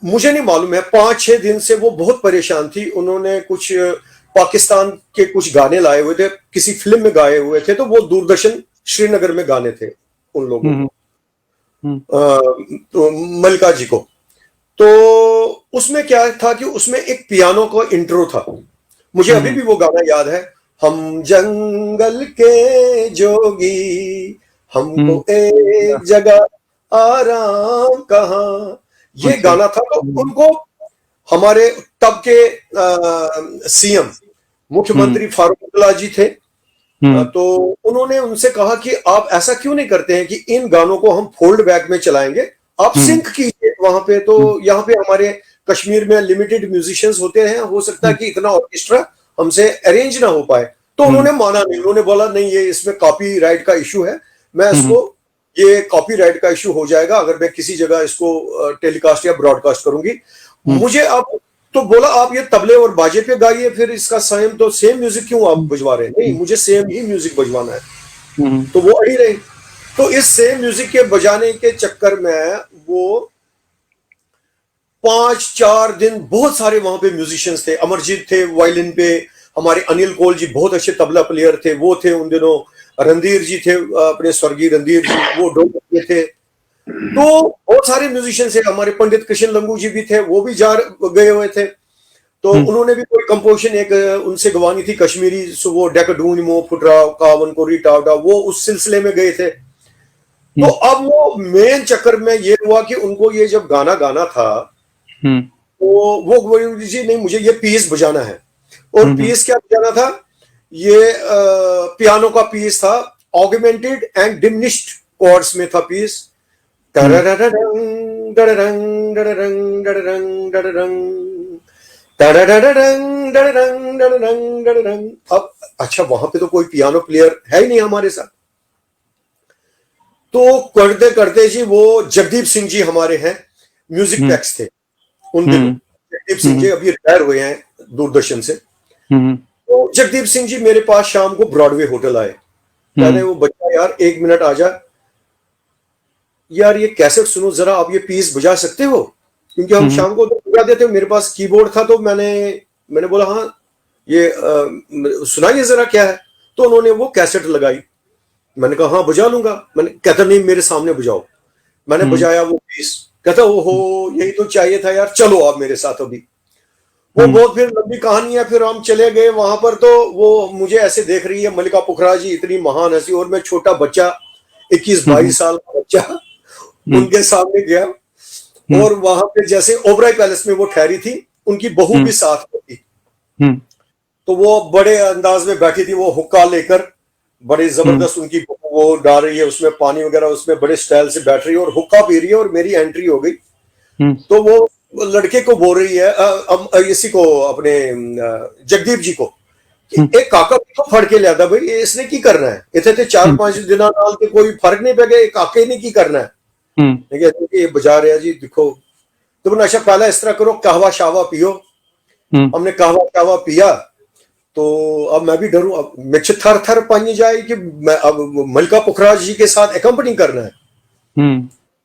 मुझे नहीं मालूम है, 5-6 दिन से वो बहुत परेशान थी। उन्होंने कुछ पाकिस्तान के कुछ गाने लाए हुए थे, किसी फिल्म में गाए हुए थे, तो वो दूरदर्शन श्रीनगर में गाने थे उन लोगों को, तो मलिका जी को। तो उसमें क्या था कि उसमें एक पियानो का इंट्रो था, मुझे अभी भी वो गाना याद है, हम जंगल के जोगी, हमको एक जगह आराम कहाँ, ये गाना था। तो उनको हमारे तब के सीएम मुख्यमंत्री फारूक अब्दुल्ला जी थे, तो उन्होंने उनसे कहा कि आप ऐसा क्यों नहीं करते हैं कि इन गानों को हम फोल्ड बैक में चलाएंगे, आप सिंक कीजिए वहां पे। तो यहाँ पे हमारे कश्मीर में लिमिटेड म्यूजिशियंस होते हैं, हो सकता है कि इतना ऑर्केस्ट्रा हमसे अरेंज ना हो पाए। तो उन्होंने माना नहीं, उन्होंने बोला नहीं ये इसमें कॉपीराइट का इशू है, मैं इसको, ये कॉपीराइट का इशू हो जाएगा अगर मैं किसी जगह इसको टेलीकास्ट या ब्रॉडकास्ट करूंगी। मुझे अब तो बोला आप ये तबले और बाजे पे गाइए, फिर इसका सेम म्यूजिक क्यों आप बजवा रहे हैं? नहीं, मुझे सेम ही म्यूजिक बजवाना है। तो वो अड़ी रही। तो इस सेम म्यूजिक के बजाने के चक्कर में वो 5-4 दिन बहुत सारे वहां पे म्यूजिशियंस थे। अमरजीत थे वायलिन पे, हमारे अनिल कोल जी बहुत अच्छे तबला प्लेयर थे, वो थे उन दिनों। रणधीर जी थे, अपने स्वर्गीय रणधीर जी, वो ढोल थे। तो बहुत सारे म्यूजिशियंस थे, हमारे पंडित कृष्ण लंगू जी भी थे, वो भी गए हुए थे। तो उन्होंने भी कोई कंपोजिशन एक उनसे गवानी थी कश्मीरी, सो वो डेकडून मो फुटरा कावन कोरी टावडा, वो उस सिलसिले में गए थे। तो अब वो मेन चक्कर में ये हुआ कि उनको ये जब गाना गाना था, वो बोली जी नहीं मुझे ये पीस बजाना है। और पीस क्या बजाना था, ये पियानो का पीस था, ऑगमेंटेड एंड डिमिनिश्ड कॉर्ड्स में था पीस। डररररंग, डररंग, डररंग, डररंग, डररंग, डररररंग, डररंग, डररंग, डररंग। अब अच्छा वहां पे तो कोई पियानो प्लेयर है ही नहीं हमारे साथ, तो करते करते जी वो जगदीप सिंह जी हमारे हैं, म्यूजिक टैक्स थे उन दिनों। जगदीप सिंह जी अभी रिटायर हुए हैं दूरदर्शन से। तो जगदीप सिंह जी मेरे पास शाम को ब्रॉडवे होटल आए, कहने वो बच्चा यार 1 मिनट आ जा यार, ये कैसेट सुनो जरा, आप ये पीस बजा सकते हो? क्योंकि हम शाम को तो बजा देते, मेरे पास कीबोर्ड था, तो मैंने बोला हाँ ये सुनाइए जरा क्या है। तो उन्होंने वो कैसेट लगाई, मैंने कहा हाँ बजा लूंगा। मैंने कहता नहीं मेरे सामने बजाओ। मैंने बजाया वो पीस, कहता ओहो यही तो चाहिए था यार, चलो आप मेरे साथ अभी। वो बहुत फिर लंबी कहानी है। फिर हम चले गए वहां पर, तो वो मुझे ऐसे देख रही है मल्लिका पुखरा जी, इतनी महान हंसी, और मैं छोटा बच्चा 21-22 साल का बच्चा उनके सामने गया। और वहां पे जैसे ओबराय पैलेस में वो ठहरी थी, उनकी बहू भी साथ में थी, तो वो बड़े अंदाज में बैठी थी, वो हुक्का लेकर, बड़े जबरदस्त उनकी वो डाल रही है उसमें पानी वगैरह, उसमें बड़े स्टाइल से बैठ रही है और हुक्का पी रही है। और मेरी एंट्री हो गई, तो वो लड़के को बोल रही है, इसी को अपने जगदीप जी को, एक काका को फड़ के लिया था भाई, इसने की करना है, इतने थे 4-5 दिन नाल के कोई फर्क नहीं पड़ गया, काके ने की करना है। ये बजा रहे जी देखो, तो अच्छा पहला इस तरह करो, कहवा शावा पियो। हमने कहवा शावा पिया, तो अब मैं भी डरूं, अब मुझे थर थर पानी जाए कि मैं अब मल्लिका पुखराज जी के साथ एकम्पनी करना है।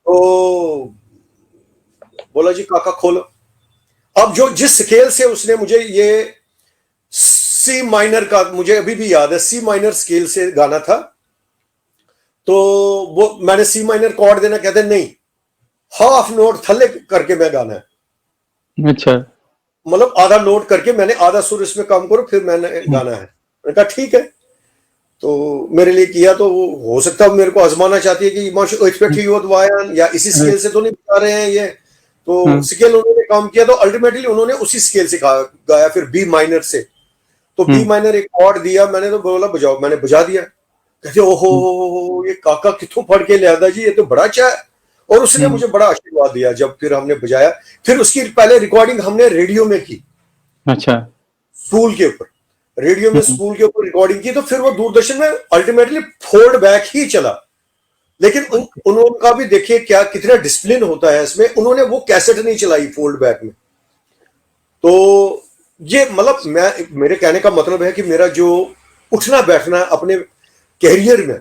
तो बोला जी काका खोलो। अब जो जिस स्केल से उसने मुझे ये सी माइनर का, मुझे अभी भी याद है, सी माइनर स्केल से गाना था, तो वो मैंने सी माइनर कॉर्ड देना, कहते नहीं हाफ नोट थल्ले करके मैं गाना है। अच्छा, मतलब आधा नोट करके मैंने आधा सुर इसमें काम करो, फिर मैंने गाना है। मैंने कहा ठीक है, तो मेरे लिए किया। तो वो हो सकता है मेरे को आजमाना चाहती है कि या इसी स्केल से तो नहीं बता रहे हैं ये, तो स्केल उन्होंने काम किया, तो अल्टीमेटली उन्होंने उसी स्केल से गाया, फिर बी माइनर से। तो बी माइनर एक कॉर्ड दिया मैंने, तो बोला बजाओ, मैंने बजा दिया। कहते ओहो ये काका कितों फड़ के लिया था जी, ये तो बड़ा अच्छा है। और उसने मुझे बड़ा आशीर्वाद दिया जब फिर हमने बजाया। फिर उसकी पहले रिकॉर्डिंग हमने रेडियो में की, अच्छा, स्कूल के ऊपर, रेडियो में स्कूल के ऊपर रिकॉर्डिंग की। तो फिर वो दूरदर्शन में अल्टीमेटली फोल्ड बैक ही चला। लेकिन उन्होंने भी देखिए क्या कितना डिसिप्लिन होता है इसमें, उन्होंने वो कैसेट नहीं चलाई फोल्ड बैक में। तो ये मतलब मेरे कहने का मतलब है कि मेरा जो उठना बैठना अपने कैरियर में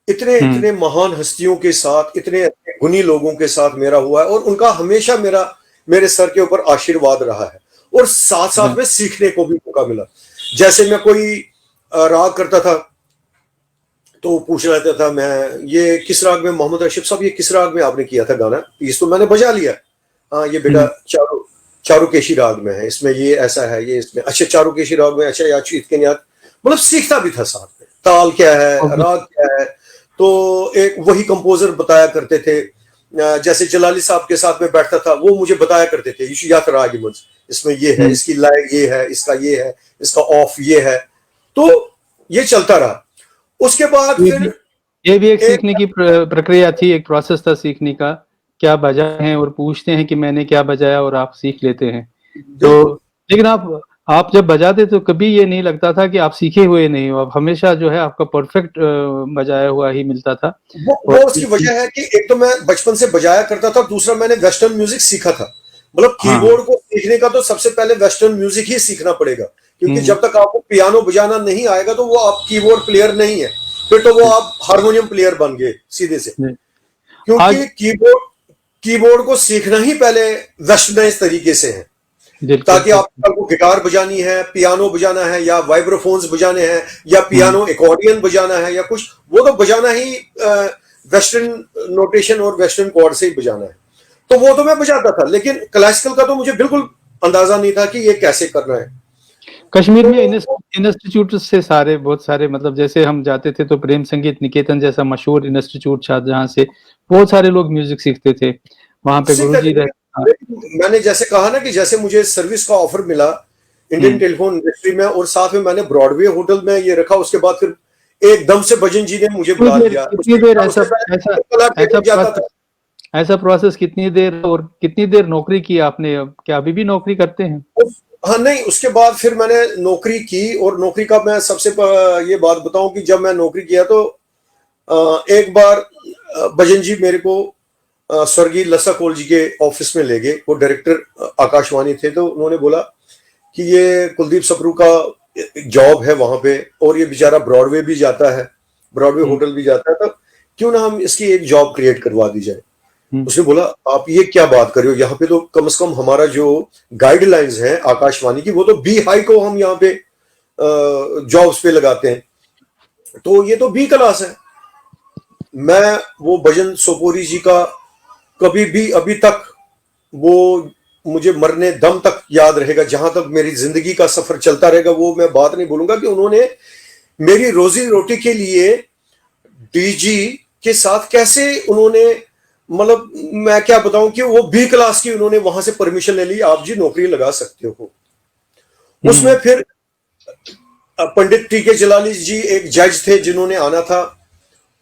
इतने महान हस्तियों के साथ, इतने गुणी लोगों के साथ मेरा हुआ है, और उनका हमेशा मेरे सर के ऊपर आशीर्वाद रहा है। और साथ साथ में सीखने को भी मौका मिला। जैसे मैं कोई राग करता था तो पूछ रहा था मैं, ये किस राग में, मोहम्मद अशरफ साहब ये किस राग में आपने किया था गाना? पीस तो मैंने बजा लिया, हाँ ये बेटा चारुकेशी राग में है, इसमें ये ऐसा है, ये इसमें अच्छा चारुकेशी राग में, अच्छा याचू इतके याद, मतलब सीखता भी था साथ में, ताल क्या है, राग क्या है। तो एक वही कंपोजर बताया करते थे, जैसे जलाली साहब के साथ में बैठता था, वो मुझे बताया करते थे याद राग इसमें ये है, इसकी लय ये है, इसका ये है, इसका ऑफ ये है। तो ये चलता रहा। उसके बाद फिर ये भी एक सीखने की प्रक्रिया थी, एक प्रोसेस था सीखने का, क्या बजाए हैं और पूछते हैं कि मैंने क्या बजाया, और आप सीख लेते हैं। तो लेकिन आप जब बजाते तो कभी ये नहीं लगता था कि आप सीखे हुए नहीं हो, आप हमेशा जो है आपका परफेक्ट बजाया हुआ ही मिलता था। वो उसकी वजह है कि एक तो मैं बचपन से बजाया करता था, दूसरा मैंने वेस्टर्न म्यूजिक सीखा था। मतलब कीबोर्ड को सीखने का तो सबसे पहले वेस्टर्न म्यूजिक ही सीखना पड़ेगा, क्योंकि जब तक आपको पियानो बजाना नहीं आएगा तो वो आप कीबोर्ड प्लेयर नहीं है, फिर तो वो आप हारमोनियम प्लेयर बन गए सीधे से। क्योंकि कीबोर्ड को सीखना ही पहले वेस्टर्नाइज तरीके से है, ताकि आपको गिटार बजानी है, पियानो बजाना है, या वाइब्रोफोन्स बजाने हैं, या पियानो एकॉर्डियन बजाना है, या कुछ, वो तो बजाना ही वेस्टर्न नोटेशन और वेस्टर्न कॉर्ड से ही बजाना है। तो वो तो मैं बजाता था, लेकिन क्लासिकल का तो मुझे बिल्कुल अंदाजा नहीं था कि ये कैसे करना है। कश्मीर में इंस्टीट्यूट से बहुत सारे मतलब जैसे हम जाते थे तो प्रेम संगीत निकेतन जैसा मशहूर इंस्टीट्यूट था, जहाँ से बहुत सारे लोग म्यूजिक सीखते थे। वहां पे गुरुजी मैंने जैसे कहा ना कि जैसे मुझे सर्विस का ऑफर मिला इंडियन टेलीफोन इंडस्ट्री में, और साथ में मैंने ब्रॉडवे होटल में ये रखा, उसके बाद फिर एकदम से भजन जी ने मुझे बुला लिया। कितनी देर ऐसा जाता था। ऐसा प्रोसेस कितनी देर और कितनी देर नौकरी की आपने? क्या अभी भी नौकरी करते हैं? हाँ नहीं, उसके बाद फिर मैंने नौकरी की, और नौकरी का मैं सबसे ये बात बताऊं कि जब मैं नौकरी किया तो एक बार भजन जी मेरे को स्वर्गीय लसा कोल जी के ऑफिस में ले गए। वो डायरेक्टर आकाशवाणी थे, तो उन्होंने बोला कि ये कुलदीप सप्रू का जॉब है वहां पे, और ये बेचारा ब्रॉडवे भी जाता है, ब्रॉडवे होटल भी जाता है, तो क्यों ना हम इसकी एक जॉब क्रिएट करवा दी जाए। उसने बोला आप ये क्या बात कर रहे हो, यहाँ पे तो कम से कम हमारा जो गाइडलाइंस है आकाशवाणी की, वो तो बी हाई को हम यहाँ पे जॉब्स पे लगाते हैं, तो ये तो बी क्लास है। मैं वो भजन सोपोरी जी का कभी भी अभी तक वो मुझे मरने दम तक याद रहेगा, जहां तक मेरी जिंदगी का सफर चलता रहेगा, वो मैं बात नहीं भूलूंगा कि उन्होंने मेरी रोजी रोटी के लिए डीजी के साथ कैसे उन्होंने, मतलब मैं क्या बताऊं कि वो बी क्लास की उन्होंने वहां से परमिशन ले ली, आप जी नौकरी लगा सकते हो। उसमें फिर पंडित टीके जलाली जी एक जज थे जिन्होंने आना था,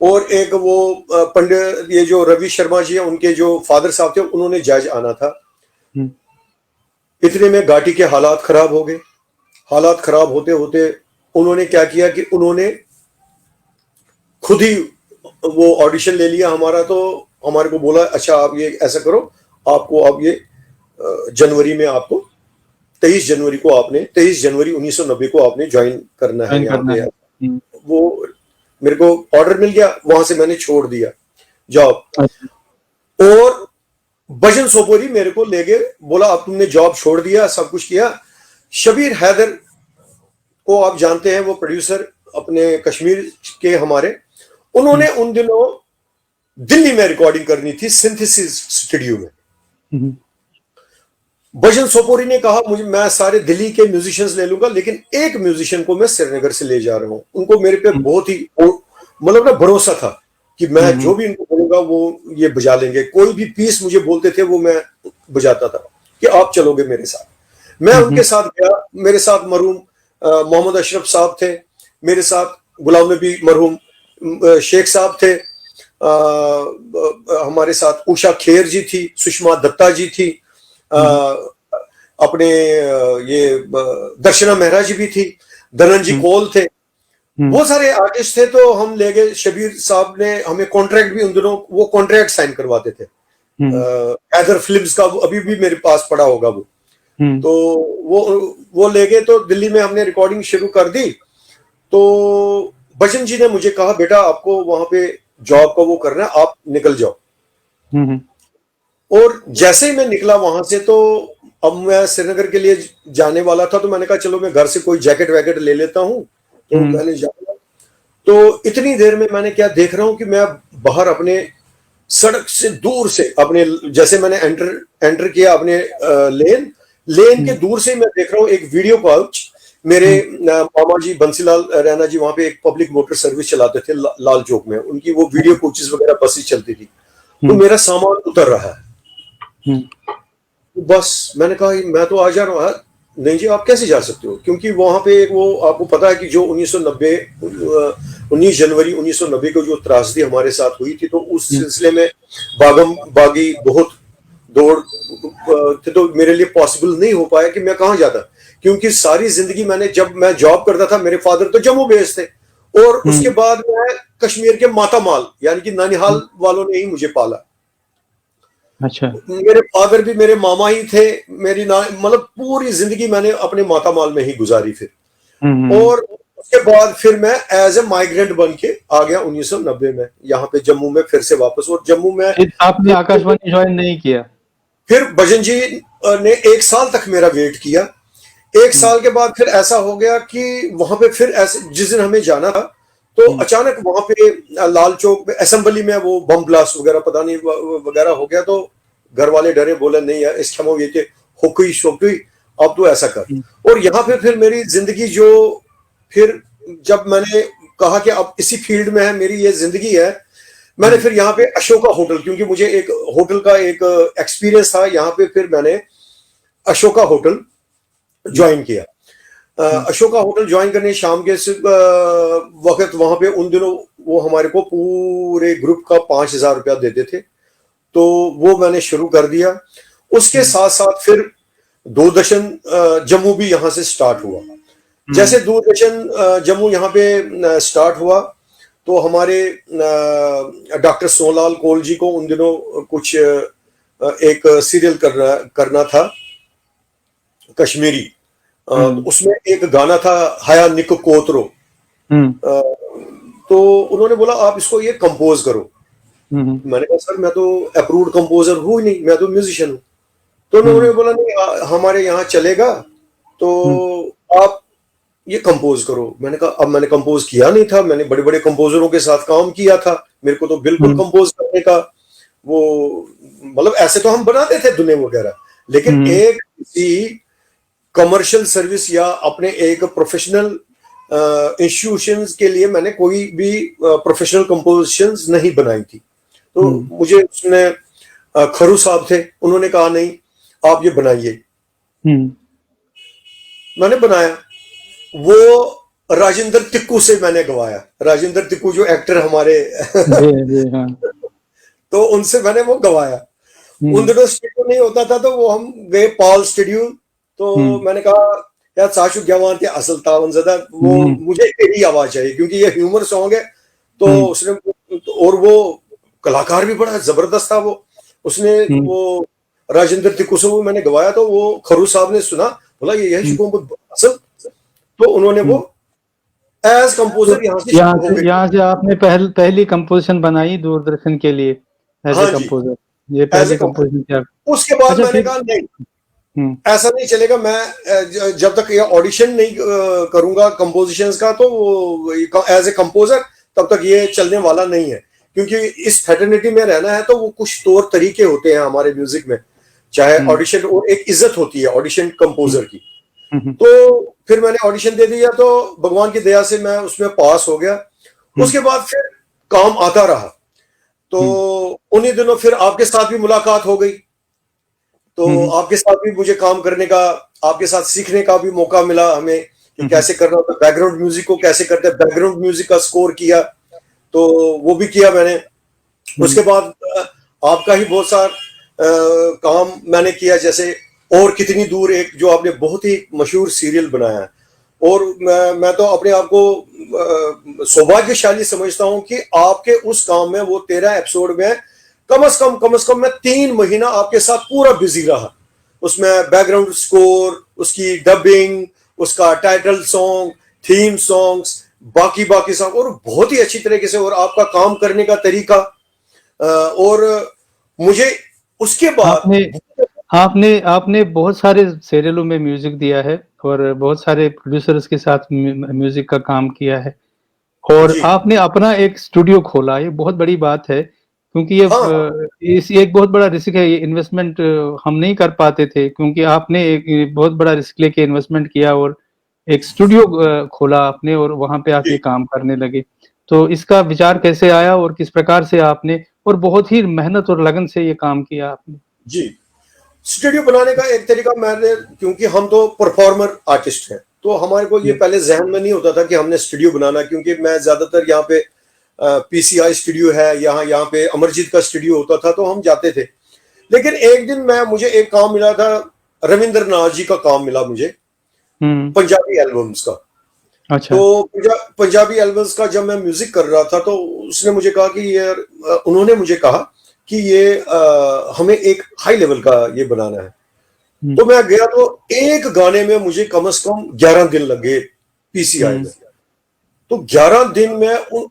और एक वो पंडित ये जो रवि शर्मा जी है उनके जो फादर साहब थे उन्होंने जज आना था। इतने में घाटी के हालात खराब हो गए। हालात खराब होते होते उन्होंने क्या किया कि उन्होंने खुद ही वो ऑडिशन ले लिया हमारा, तो हमारे को बोला अच्छा आप ये ऐसा करो, आपको अब ये जनवरी में आपको 23 जनवरी 1990 को आपने ज्वाइन करना है यहाँ पे। वो मेरे को ऑर्डर मिल गया, वहां से मैंने छोड़ दिया जॉब। और भजन सोपोरी मेरे को ले गए, बोला अब तुमने जॉब छोड़ दिया, सब कुछ किया। शबीर हैदर को आप जानते हैं, वो प्रोड्यूसर अपने कश्मीर के हमारे, उन्होंने उन दिनों दिल्ली में रिकॉर्डिंग करनी थी सिंथेसिस स्टूडियो में। भजन सोपोरी ने कहा मुझे, मैं सारे दिल्ली के म्यूजिशियंस ले लूंगा, लेकिन एक म्यूजिशियन को मैं श्रीनगर से ले जा रहा हूं। उनको मेरे पे बहुत ही मतलब ना भरोसा था कि मैं जो भी इनको बोलूंगा वो ये बजा लेंगे। कोई भी पीस मुझे बोलते थे वो मैं बजाता था कि आप चलोगे मेरे साथ। मैं उनके साथ गया। मेरे साथ मरहूम मोहम्मद अशरफ साहब थे, मेरे साथ गुलाम नबी मरहूम शेख साहब थे, हमारे साथ उषा खेर जी थी, सुषमा दत्ता जी थी, अपने ये दर्शना मेहरा जी भी थी, धनंजय कौल थे, बहुत सारे आर्टिस्ट थे। तो हम ले गए, शबीर साहब ने हमें कॉन्ट्रैक्ट भी उन दिनों वो कॉन्ट्रैक्ट साइन करवाते थे, हैदर फिल्म्स का, अभी भी मेरे पास पड़ा होगा वो। तो वो ले गए, तो दिल्ली में हमने रिकॉर्डिंग शुरू कर दी। तो भजन जी ने मुझे कहा बेटा आपको वहां पे जॉब का वो करना है, आप निकल जाओ। और जैसे ही मैं निकला वहां से, तो अब मैं श्रीनगर के लिए जाने वाला था, तो मैंने कहा चलो मैं घर से कोई जैकेट वैकेट ले लेता हूँ, तो मैंने जाना। तो इतनी देर में मैंने क्या देख रहा हूं कि मैं बाहर अपने सड़क से दूर से अपने, जैसे मैंने एंटर किया अपने लेन के दूर से मैं देख रहा हूं एक वीडियो पाउच। मेरे मामा जी बंसीलाल रैना जी वहां पे एक पब्लिक मोटर सर्विस चलाते थे लाल चौक में, उनकी वो वीडियो कोचेस वगैरह बसेस चलती थी। तो मेरा सामान उतर रहा है। बस मैंने कहा मैं तो आ जा रहा हूँ। नहीं जी आप कैसे जा सकते हो, क्योंकि वहां पे वो आपको पता है कि जो 19 जनवरी 1990 को जो त्रासदी हमारे साथ हुई थी, तो उस सिलसिले में भागम भागी बहुत दौड़ थे, तो मेरे लिए पॉसिबल नहीं हो पाया कि मैं कहाँ जाता, क्योंकि सारी जिंदगी मैंने, जब मैं जॉब करता था मेरे फादर तो जम्मू बेस्ड थे, और उसके बाद मैं कश्मीर के मातामाल यानी कि ननिहाल वालों ने ही मुझे पाला। अच्छा। मेरे फादर भी मेरे मामा ही थे। मेरी मतलब पूरी जिंदगी मैंने अपने मातामाल में ही गुजारी फिर। और उसके बाद फिर मैं एज ए माइग्रेंट बन के आ गया 1990 में यहाँ पे जम्मू में फिर से वापस। और जम्मू में आपने आकाशवाणी ज्वाइन नहीं किया? फिर भजन जी ने 1 साल तक मेरा वेट किया। 1 साल के बाद फिर ऐसा हो गया कि वहां पे फिर ऐसे जिस दिन हमें जाना था, तो अचानक वहां पे लाल चौक में असेंबली में वो बम ब्लास्ट वगैरह पता नहीं वगैरह हो गया। तो घर वाले डरे, बोले नहीं यार इस क्षमो ये हुकुई शोकुई, अब तो ऐसा कर। और यहाँ पे फिर मेरी जिंदगी जो, फिर जब मैंने कहा कि अब इसी फील्ड में है मेरी ये जिंदगी है, मैंने फिर यहाँ पे अशोका होटल, क्योंकि मुझे एक होटल का एक एक्सपीरियंस था यहाँ पे, फिर मैंने अशोका होटल ज्वाइन किया। अशोका होटल ज्वाइन करने शाम के वक्त वहां पे उन दिनों वो हमारे को पूरे ग्रुप का 5,000 रुपया देते थे, तो वो मैंने शुरू कर दिया। उसके साथ साथ फिर दूरदर्शन जम्मू भी यहाँ से स्टार्ट हुआ। जैसे दूरदर्शन जम्मू यहाँ पे स्टार्ट हुआ तो हमारे डॉक्टर सोनलाल कौल जी को उन दिनों कुछ एक सीरियल करना था कश्मीरी, उसमें एक गाना था हया निक कोतरो, तो उन्होंने बोला आप इसको ये कंपोज करो। मैंने कहा सर मैं तो अप्रूव्ड कंपोजर हूँ ही नहीं, मैं तो म्यूजिशियन हूँ। तो उन्होंने बोला नहीं हमारे यहाँ चलेगा, तो आप ये कंपोज करो। मैंने कहा अब मैंने कंपोज किया नहीं था, मैंने बड़े बड़े कंपोजरों के साथ काम किया था, मेरे को तो बिल्कुल कंपोज करने का वो मतलब ऐसे तो हम बनाते थे दुनिया वगैरह, लेकिन एक किसी कमर्शियल सर्विस या अपने एक प्रोफेशनल इंस्टीट्यूशंस के लिए मैंने कोई भी प्रोफेशनल कंपोजिशंस नहीं बनाई थी। तो मुझे उसने खरू साहब थे, उन्होंने कहा नहीं आप ये बनाइए। मैंने बनाया, वो राजेंद्र तिक्कू से मैंने गवाया। राजेंद्र तिक्कू जो एक्टर हमारे हाँ। तो उनसे मैंने वो गवाया। उन दिनों स्टूडियो नहीं होता था, तो वो हम गए पॉल स्टूडियो, तो मैंने कहा यार साशु ज्ञावान के असल तावन ज़्यादा वो मुझे तेरी आवाज चाहिए, क्योंकि ये ह्यूमर सॉन्ग है। तो उसने और वो कलाकार भी बड़ा जबरदस्त था, वो उसने वो राजेंद्र तिक्कू से वो मैंने गवाया, तो वो खरू साहब ने सुना, बोला ये यही असल, तो उन्होंने वो एज कंपोजर यहाँ से आपने पहली कंपोजिशन बनाई दूरदर्शन के लिए एज ए कंपोजर, ये पहली कंपोजिशन थी। उसके बाद मैंने कहा नहीं ऐसा नहीं चलेगा, मैं जब तक ये ऑडिशन नहीं करूंगा कंपोजिशंस का, तो एज ए कंपोजर तब तक ये चलने वाला नहीं है, क्योंकि इस फेटर्निटी में रहना है तो वो कुछ तौर तरीके होते हैं हमारे म्यूजिक में, चाहे ऑडिशन, और एक इज्जत होती है ऑडिशन कंपोजर की। तो फिर मैंने ऑडिशन दे दिया, तो भगवान की दया से मैं उसमें पास हो गया। उसके बाद फिर काम आता रहा, तो उन्हीं दिनों फिर आपके साथ भी मुलाकात हो गई, तो आपके साथ भी मुझे काम करने का, आपके साथ सीखने का भी मौका मिला हमें कि कैसे करना होता है, बैकग्राउंड म्यूजिक को कैसे करते हैं। बैकग्राउंड म्यूजिक का स्कोर किया, तो वो भी किया मैंने। उसके बाद आपका ही बहुत सारा काम मैंने किया, जैसे और कितनी दूर, एक जो आपने बहुत ही मशहूर सीरियल बनाया है, और मैं तो अपने आप को सौभाग्यशाली समझता हूं कि आपके उस काम में, वो 13 एपिसोड में कम से कम मैं 3 महीना आपके साथ पूरा बिजी रहा। उसमें बैकग्राउंड स्कोर, उसकी डबिंग, उसका टाइटल सॉन्ग, थीम सॉन्ग्स, बाकी सॉन्ग, और बहुत ही अच्छी तरीके से, और आपका काम करने का तरीका, और मुझे उसके बाद आपने बहुत सारे सीरियलों में म्यूजिक दिया है और बहुत सारे प्रोड्यूसर्स के साथ म्यूजिक का काम किया है, और आपने अपना एक स्टूडियो खोला। ये बहुत बड़ी बात है, क्योंकि ये एक बहुत बड़ा रिस्क है। ये इन्वेस्टमेंट हम नहीं कर पाते थे, क्योंकि आपने एक बहुत बड़ा रिस्क लेके इन्वेस्टमेंट किया और एक स्टूडियो खोला आपने, और वहां पे आके काम करने लगे। तो इसका विचार कैसे आया और किस प्रकार से आपने, और बहुत ही मेहनत और लगन से ये काम किया आपने? जी, स्टूडियो बनाने का एक तरीका मैंने, क्योंकि हम तो परफॉर्मर आर्टिस्ट हैं, तो हमारे को ये पहले जहन में नहीं होता था कि हमने स्टूडियो बनाना, क्योंकि मैं ज्यादातर यहाँ पे पीसीआई स्टूडियो है, यहाँ पे अमरजीत का स्टूडियो होता था, तो हम जाते थे। लेकिन एक दिन मुझे एक काम मिला था, रविंद्र नाथ जी का काम मिला मुझे, पंजाबी एल्बम्स का। अच्छा। तो पंजाबी एल्बम्स का जब मैं म्यूजिक कर रहा था, तो उसने मुझे कहा कि ये, उन्होंने मुझे कहा कि ये हमें एक हाई लेवल का ये बनाना है। तो मैं गया, तो एक गाने में मुझे कम से कम 11 दिन लगे पीसीआई में। तो 11 दिन में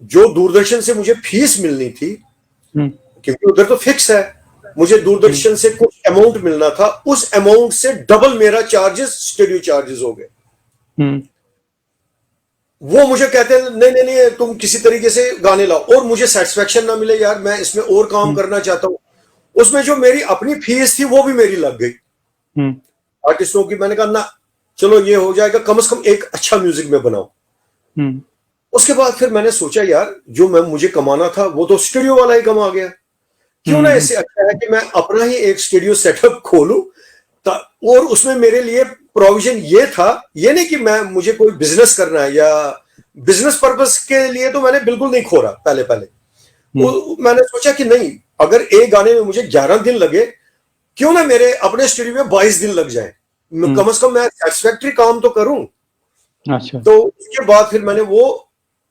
जो दूरदर्शन से मुझे फीस मिलनी थी, क्योंकि उधर तो फिक्स है, मुझे दूरदर्शन से कुछ अमाउंट मिलना था, उस अमाउंट से डबल मेरा चार्जेस, स्टूडियो चार्जेस हो गए। वो मुझे कहते हैं नहीं तुम किसी तरीके से गाने लाओ, और मुझे सेटिस्फेक्शन ना मिले, यार मैं इसमें और काम करना चाहता हूँ। उसमें जो मेरी अपनी फीस थी वो भी मेरी लग गई आर्टिस्टों की। मैंने कहा ना, चलो ये हो जाएगा, कम से कम एक अच्छा म्यूजिक में बनाओ। उसके बाद फिर मैंने सोचा यार जो मैं मुझे कमाना था वो तो स्टूडियो वाला ही कमा गया, क्यों ना इससे अच्छा है कि मैं अपना ही एक स्टूडियो सेटअप खोलूं। और उसमें मेरे लिए प्रोविजन ये था, ये नहीं कि मुझे कोई बिजनेस करना है या बिजनेस पर्पस के लिए तो मैंने बिल्कुल नहीं खोला पहले पहले। मैंने सोचा कि नहीं, अगर एक गाने में मुझे 11 दिन लगे, क्यों ना मेरे अपने स्टूडियो में 22 दिन लग जाए, कम से कम मैं सेटिस्फैक्टरी काम तो करूं। अच्छा। तो उसके बाद फिर मैंने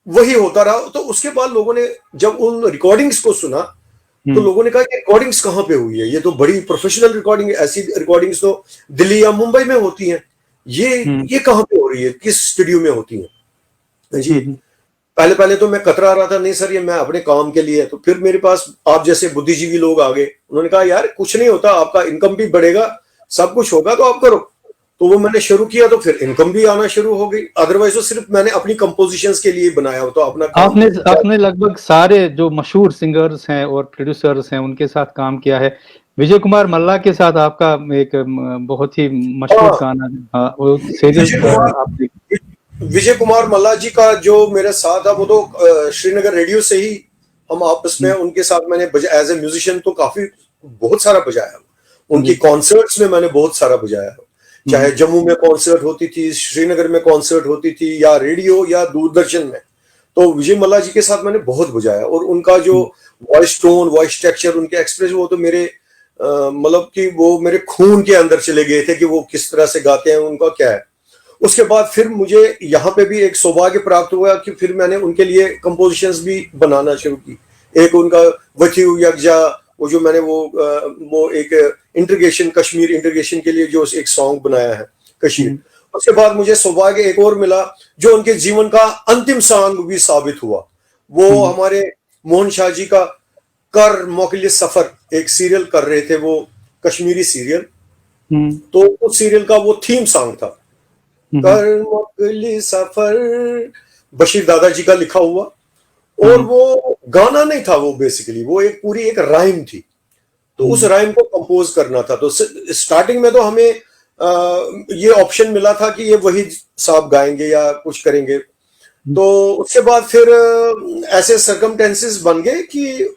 वही होता रहा। तो उसके बाद लोगों ने जब उन रिकॉर्डिंग्स को सुना तो लोगों ने कहा कि रिकॉर्डिंग्स कहाँ पे हुई है, ये तो बड़ी प्रोफेशनल रिकॉर्डिंग है, ऐसी रिकॉर्डिंग्स तो दिल्ली या मुंबई में होती हैं, ये कहाँ पे हो रही है, किस स्टूडियो में होती है जी। पहले पहले तो मैं कतरा रहा था, नहीं सर ये मैं अपने काम के लिए। तो फिर मेरे पास आप जैसे बुद्धिजीवी लोग आ गए, उन्होंने कहा यार कुछ नहीं होता, आपका इनकम भी बढ़ेगा, सब कुछ होगा, तो आप करो। तो वो मैंने शुरू किया तो फिर इनकम भी आना शुरू हो गई। अदरवाइज तो सिर्फ मैंने अपनी कंपोजिशंस के लिए बनाया हो, तो अपना आपने लगभग सारे जो मशहूर सिंगर्स हैं और प्रोड्यूसर्स हैं उनके साथ काम किया है। विजय कुमार मल्ला के साथ आपका एक बहुत ही मशहूर गाना विजय कुमार मल्ला जी का जो मेरे साथ था वो तो श्रीनगर रेडियो से ही हम आपस में उनके साथ मैंने एज ए म्यूजिशियन तो काफी बहुत सारा बजाया। उनकी कॉन्सर्ट्स में मैंने बहुत सारा बजाया, चाहे जम्मू में कॉन्सर्ट होती थी, श्रीनगर में कॉन्सर्ट होती थी, या रेडियो या दूरदर्शन में। तो विजय मल्ला जी के साथ मैंने बहुत बजाया, और उनका जो वॉइस टोन, वॉइस टेक्सचर, उनके एक्सप्रेशन, वो तो मेरे मतलब कि वो मेरे खून के अंदर चले गए थे कि वो किस तरह से गाते हैं, उनका क्या है। उसके बाद फिर मुझे यहाँ पे भी एक सौभाग्य प्राप्त हुआ कि फिर मैंने उनके लिए कंपोजिशंस भी बनाना शुरू की। एक उनका वथीउ यकजा, वो जो मैंने वो एक इंटीग्रेशन, कश्मीर इंटीग्रेशन के लिए जो एक सॉन्ग बनाया है कश्मीर। उसके बाद मुझे सौभाग्य एक और मिला जो उनके जीवन का अंतिम सॉन्ग भी साबित हुआ। वो हमारे मोहन शाह जी का कर मोकली सफर एक सीरियल कर रहे थे, वो कश्मीरी सीरियल। तो उस सीरियल का वो थीम सॉन्ग था, कर मोकली सफर, बशीर दादाजी का लिखा हुआ। और वो गाना नहीं था, वो बेसिकली वो एक पूरी एक राइम थी। तो उस राइम को कंपोज करना था। तो स्टार्टिंग में तो हमें ये ऑप्शन मिला था कि ये वहीद साहब गाएंगे या कुछ करेंगे। तो उसके बाद फिर ऐसे सर्कमटेंसेस बन गए कि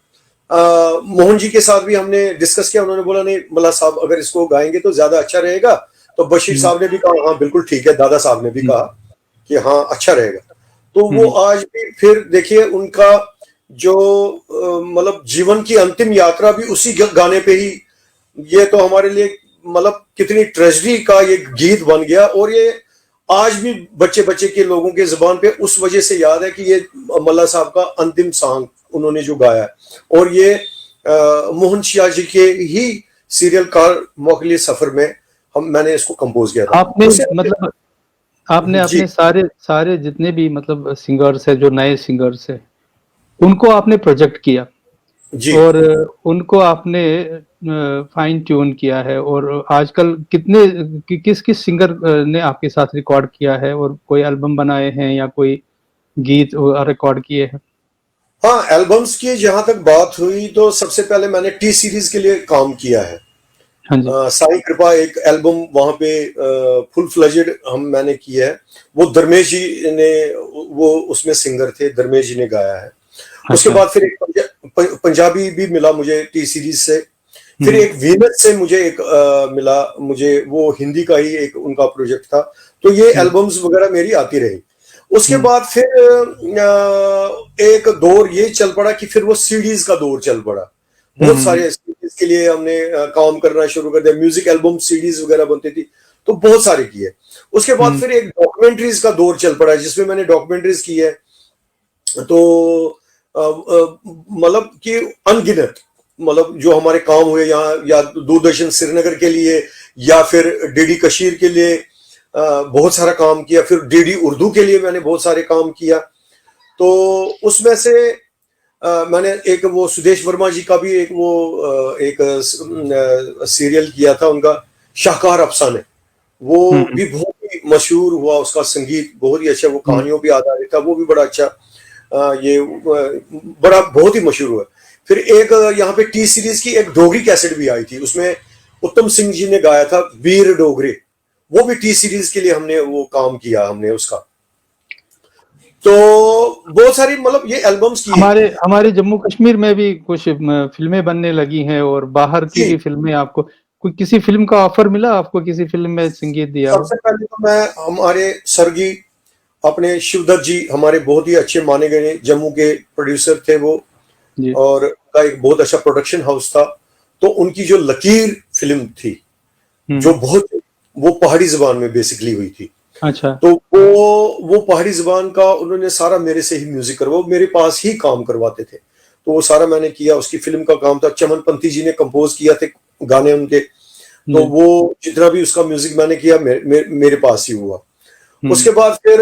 मोहन जी के साथ भी हमने डिस्कस किया। उन्होंने बोला नहीं मल्ला साहब अगर इसको गाएंगे तो ज्यादा अच्छा रहेगा। तो बशीर साहब ने भी कहा हाँ बिल्कुल ठीक है, दादा साहब ने भी कहा कि हाँ अच्छा रहेगा। तो वो आज भी फिर देखिए उनका जो मतलब जीवन की अंतिम यात्रा भी उसी गाने पे ही, ये तो हमारे लिए मतलब कितनी ट्रेजेडी का ये गीत बन गया। और ये आज भी बच्चे बच्चे के लोगों के जुबान पे उस वजह से याद है कि ये मल्ला साहब का अंतिम सॉन्ग उन्होंने जो गाया है। और ये मोहन शाह जी के ही सीरियल कार मोकली सफर में मैंने इसको कंपोज किया था। आपने अपने सारे जितने भी मतलब सिंगर्स है, जो नए सिंगर्स है, उनको आपने प्रोजेक्ट किया जी, और उनको आपने फाइन ट्यून किया है। और आजकल किस किस सिंगर ने आपके साथ रिकॉर्ड किया है और कोई एल्बम बनाए हैं या कोई गीत रिकॉर्ड किए हैं? हाँ, एल्बम्स की जहां तक बात हुई तो सबसे पहले मैंने टी सीरीज के लिए काम किया है। साई कृपा एक एल्बम वहां पे फुल फ्लेजेड मैंने किया है। वो धर्मेश जी ने वो उसमें सिंगर थे, धर्मेश जी ने गाया है। उसके बाद फिर एक पंजाबी भी मिला मुझे टी सीरीज से। फिर एक वीनस से मुझे एक मिला, मुझे वो हिंदी का ही एक उनका प्रोजेक्ट था। तो ये एल्बम्स वगैरह मेरी आती रही। उसके बाद फिर एक दौर ये चल पड़ा कि फिर वो सीडीज का दौर चल पड़ा। बहुत सारे सीडीज के लिए हमने काम करना शुरू कर दिया। म्यूजिक एल्बम सीडीज वगैरह बनती थी, तो बहुत सारे किए। उसके बाद फिर एक डॉक्यूमेंट्रीज का दौर चल पड़ा जिसमें मैंने डॉक्यूमेंट्रीज की है। तो मतलब कि अनगिनत, मतलब जो हमारे काम हुए यहाँ, या दूरदर्शन श्रीनगर के लिए या फिर डीडी कशीर के लिए बहुत सारा काम किया। फिर डीडी उर्दू के लिए मैंने बहुत सारे काम किया। तो उसमें से मैंने एक वो सुदेश वर्मा जी का भी एक सीरियल किया था, उनका शाहकार अफसाने। वो भी बहुत ही मशहूर हुआ, उसका संगीत बहुत ही अच्छा, वो कहानियों पे आधारित था, वो भी बड़ा अच्छा ये बड़ा बहुत ही मशहूर हुआ। फिर एक यहाँ पे टी सीरीज की एक डोगरी कैसेट भी आई थी, उसमें उत्तम सिंह जी ने गाया था वीर डोगरे। वो भी टी सीरीज के लिए हमने वो काम किया हमने उसका। तो बहुत सारी मतलब ये एल्बम्स की है। हमारे हमारे जम्मू कश्मीर में भी कुछ फिल्में बनने लगी हैं और बाहर की जी, भी फिल्में, आपको कोई किसी फिल्म का ऑफर मिला, आपको किसी फिल्म में संगीत दिया हो? सबसे पहले तो मैं हमारे स्वर्गीय अपने शिवदत्त जी हमारे बहुत ही अच्छे माने गए जम्मू के प्रोड्यूसर थे वो, जी। और उनका एक बहुत अच्छा प्रोडक्शन हाउस था। तो उनकी जो लकीर फिल्म थी, जो बहुत वो पहाड़ी जबान में बेसिकली हुई थी, अच्छा। तो वो पहाड़ी जबान का उन्होंने सारा मेरे से ही म्यूजिक करवा, वो मेरे पास ही काम करवाते थे। तो वो सारा मैंने किया, उसकी फिल्म का काम था। चमनपंथी जी ने कंपोज किया थे गाने उनके, तो वो जितना भी उसका म्यूजिक मैंने किया मेरे पास ही हुआ। उसके बाद फिर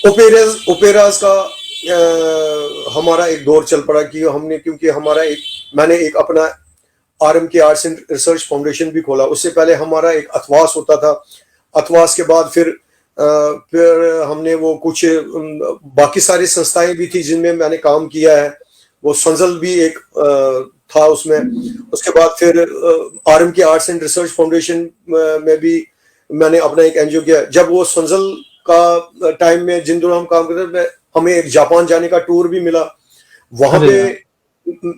ओपेराज का हमारा एक दौर चल पड़ा कि हमने, क्योंकि मैंने एक अपना आरएम के आर्ट्स एंड रिसर्च फाउंडेशन भी खोला। उससे पहले हमारा एक अथवास होता था। अथवास के बाद फिर हमने वो कुछ बाकी सारी संस्थाएं भी थी जिनमें मैंने काम किया है। वो संजल भी एक था उसमें। उसके बाद फिर आरएम के आर्ट्स एंड रिसर्च फाउंडेशन में भी मैंने अपना एक एनजीओ किया। जब वो संजल का टाइम में जिन दिनों हम काम करते थे, हमें एक जापान जाने का टूर भी मिला। वहां पे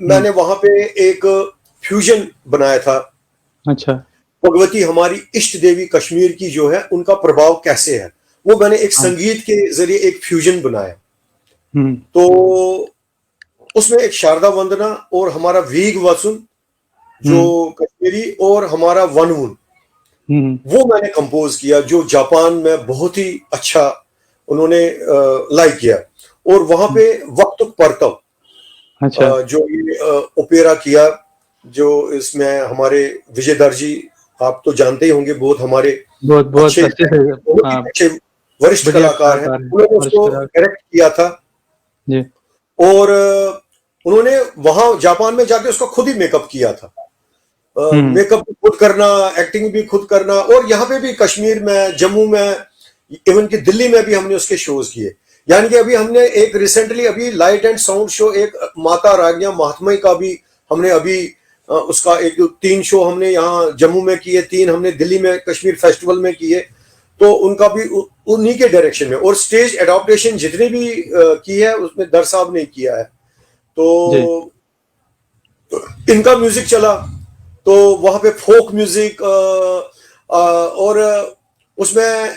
मैंने वहां पे एक फ्यूजन बनाया था। अच्छा। भगवती हमारी इष्ट देवी कश्मीर की जो है, उनका प्रभाव कैसे है, वो मैंने एक संगीत के जरिए एक फ्यूजन बनाया। तो उसमें एक शारदा वंदना और हमारा वीग वसुन जो कश्मीरी, और हमारा वनवुन, वो मैंने कंपोज किया, जो जापान में बहुत ही अच्छा उन्होंने लाइक किया। और वहां पे वक्त परतव, अच्छा। जो ये ओपेरा किया, जो इसमें हमारे विजयधर जी, आप तो जानते ही होंगे, बहुत हमारे बहुत बहुत अच्छे से, बहुत ही अच्छे वरिष्ठ बढ़िया कलाकार हैं। कलाकार है, उन्होंने उसको डायरेक्ट किया था। जी। और उन्होंने वहां जापान में जाके उसका खुद ही मेकअप किया था। मेकअप भी खुद करना, एक्टिंग भी खुद करना। और यहाँ पे भी कश्मीर में, जम्मू में, इवन कि दिल्ली में भी हमने उसके शोज किए। यानी कि अभी हमने एक रिसेंटली अभी लाइट एंड साउंड शो, एक माता राज्ञा महात्मय का भी हमने अभी उसका 3 शो हमने यहाँ जम्मू में किए, 3 हमने दिल्ली में कश्मीर फेस्टिवल में किए। तो उनका भी उन्हीं के डायरेक्शन में, और स्टेज एडॉप्टेशन जितनी भी की है उसमें दर साहब ने किया है। तो इनका म्यूजिक चला, तो वहां पे फोक म्यूजिक, और उसमें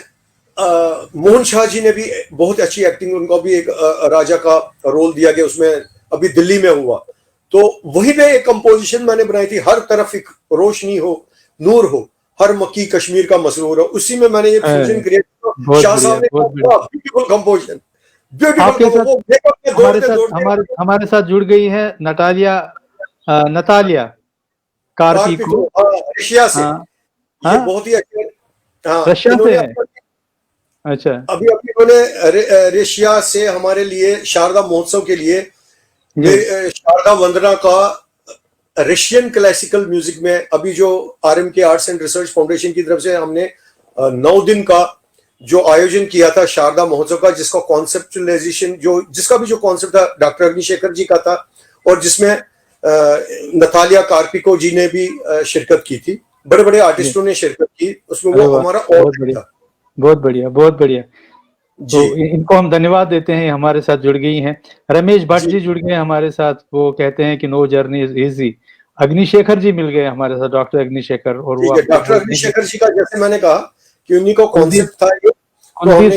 मोहन शाह जी ने भी बहुत अच्छी एक्टिंग, उनको भी एक राजा का रोल दिया गया उसमें, अभी दिल्ली में हुआ। तो वही पे एक कंपोजिशन मैंने बनाई थी, हर तरफ एक रोशनी हो, नूर हो, हर मक्की कश्मीर का मसरूर हो। उसी में मैंने ये फ्यूजन क्रिएट किया। शाह साहब ने ब्यूटीफुल कंपोजिशन, हमारे साथ जुड़ गई है नतालिया कार्पिको, रशिया से। ये बहुत ही अच्छे, रशिया से है। अच्छा। अभी उन्होंने रशिया से हमारे लिए शारदा महोत्सव के लिए शारदा वंदना का रशियन क्लासिकल म्यूजिक में, अभी जो आरएम के आर्ट्स एंड रिसर्च फाउंडेशन की तरफ से हमने 9 दिन का जो आयोजन किया था शारदा महोत्सव का, जिसका कॉन्सेप्चुअलाइजेशन, जिसका भी जो कॉन्सेप्ट था डॉक्टर अग्निशेखर जी का था, और जिसमें नतालिया कार्पिको जी ने भी शिरकत की थी। बड़े बड़े आर्टिस्टों ने शिरकत की उसमें। वो हमारा बहुत बढ़िया, बहुत बढ़िया, बहुत बढ़िया। तो इनको हम धन्यवाद देते हैं, हमारे साथ जुड़ गई हैं। रमेश भट्ट जी जुड़ गए हमारे साथ, वो कहते हैं कि know journey is easy. Agnishekhar जी मिल गए हमारे साथ, डॉक्टर अग्निशेखर। और वो डॉक्टर अग्निशेखर जी का, जैसे मैंने कहा कि उन्हीं को कॉन्सेप्ट था ये।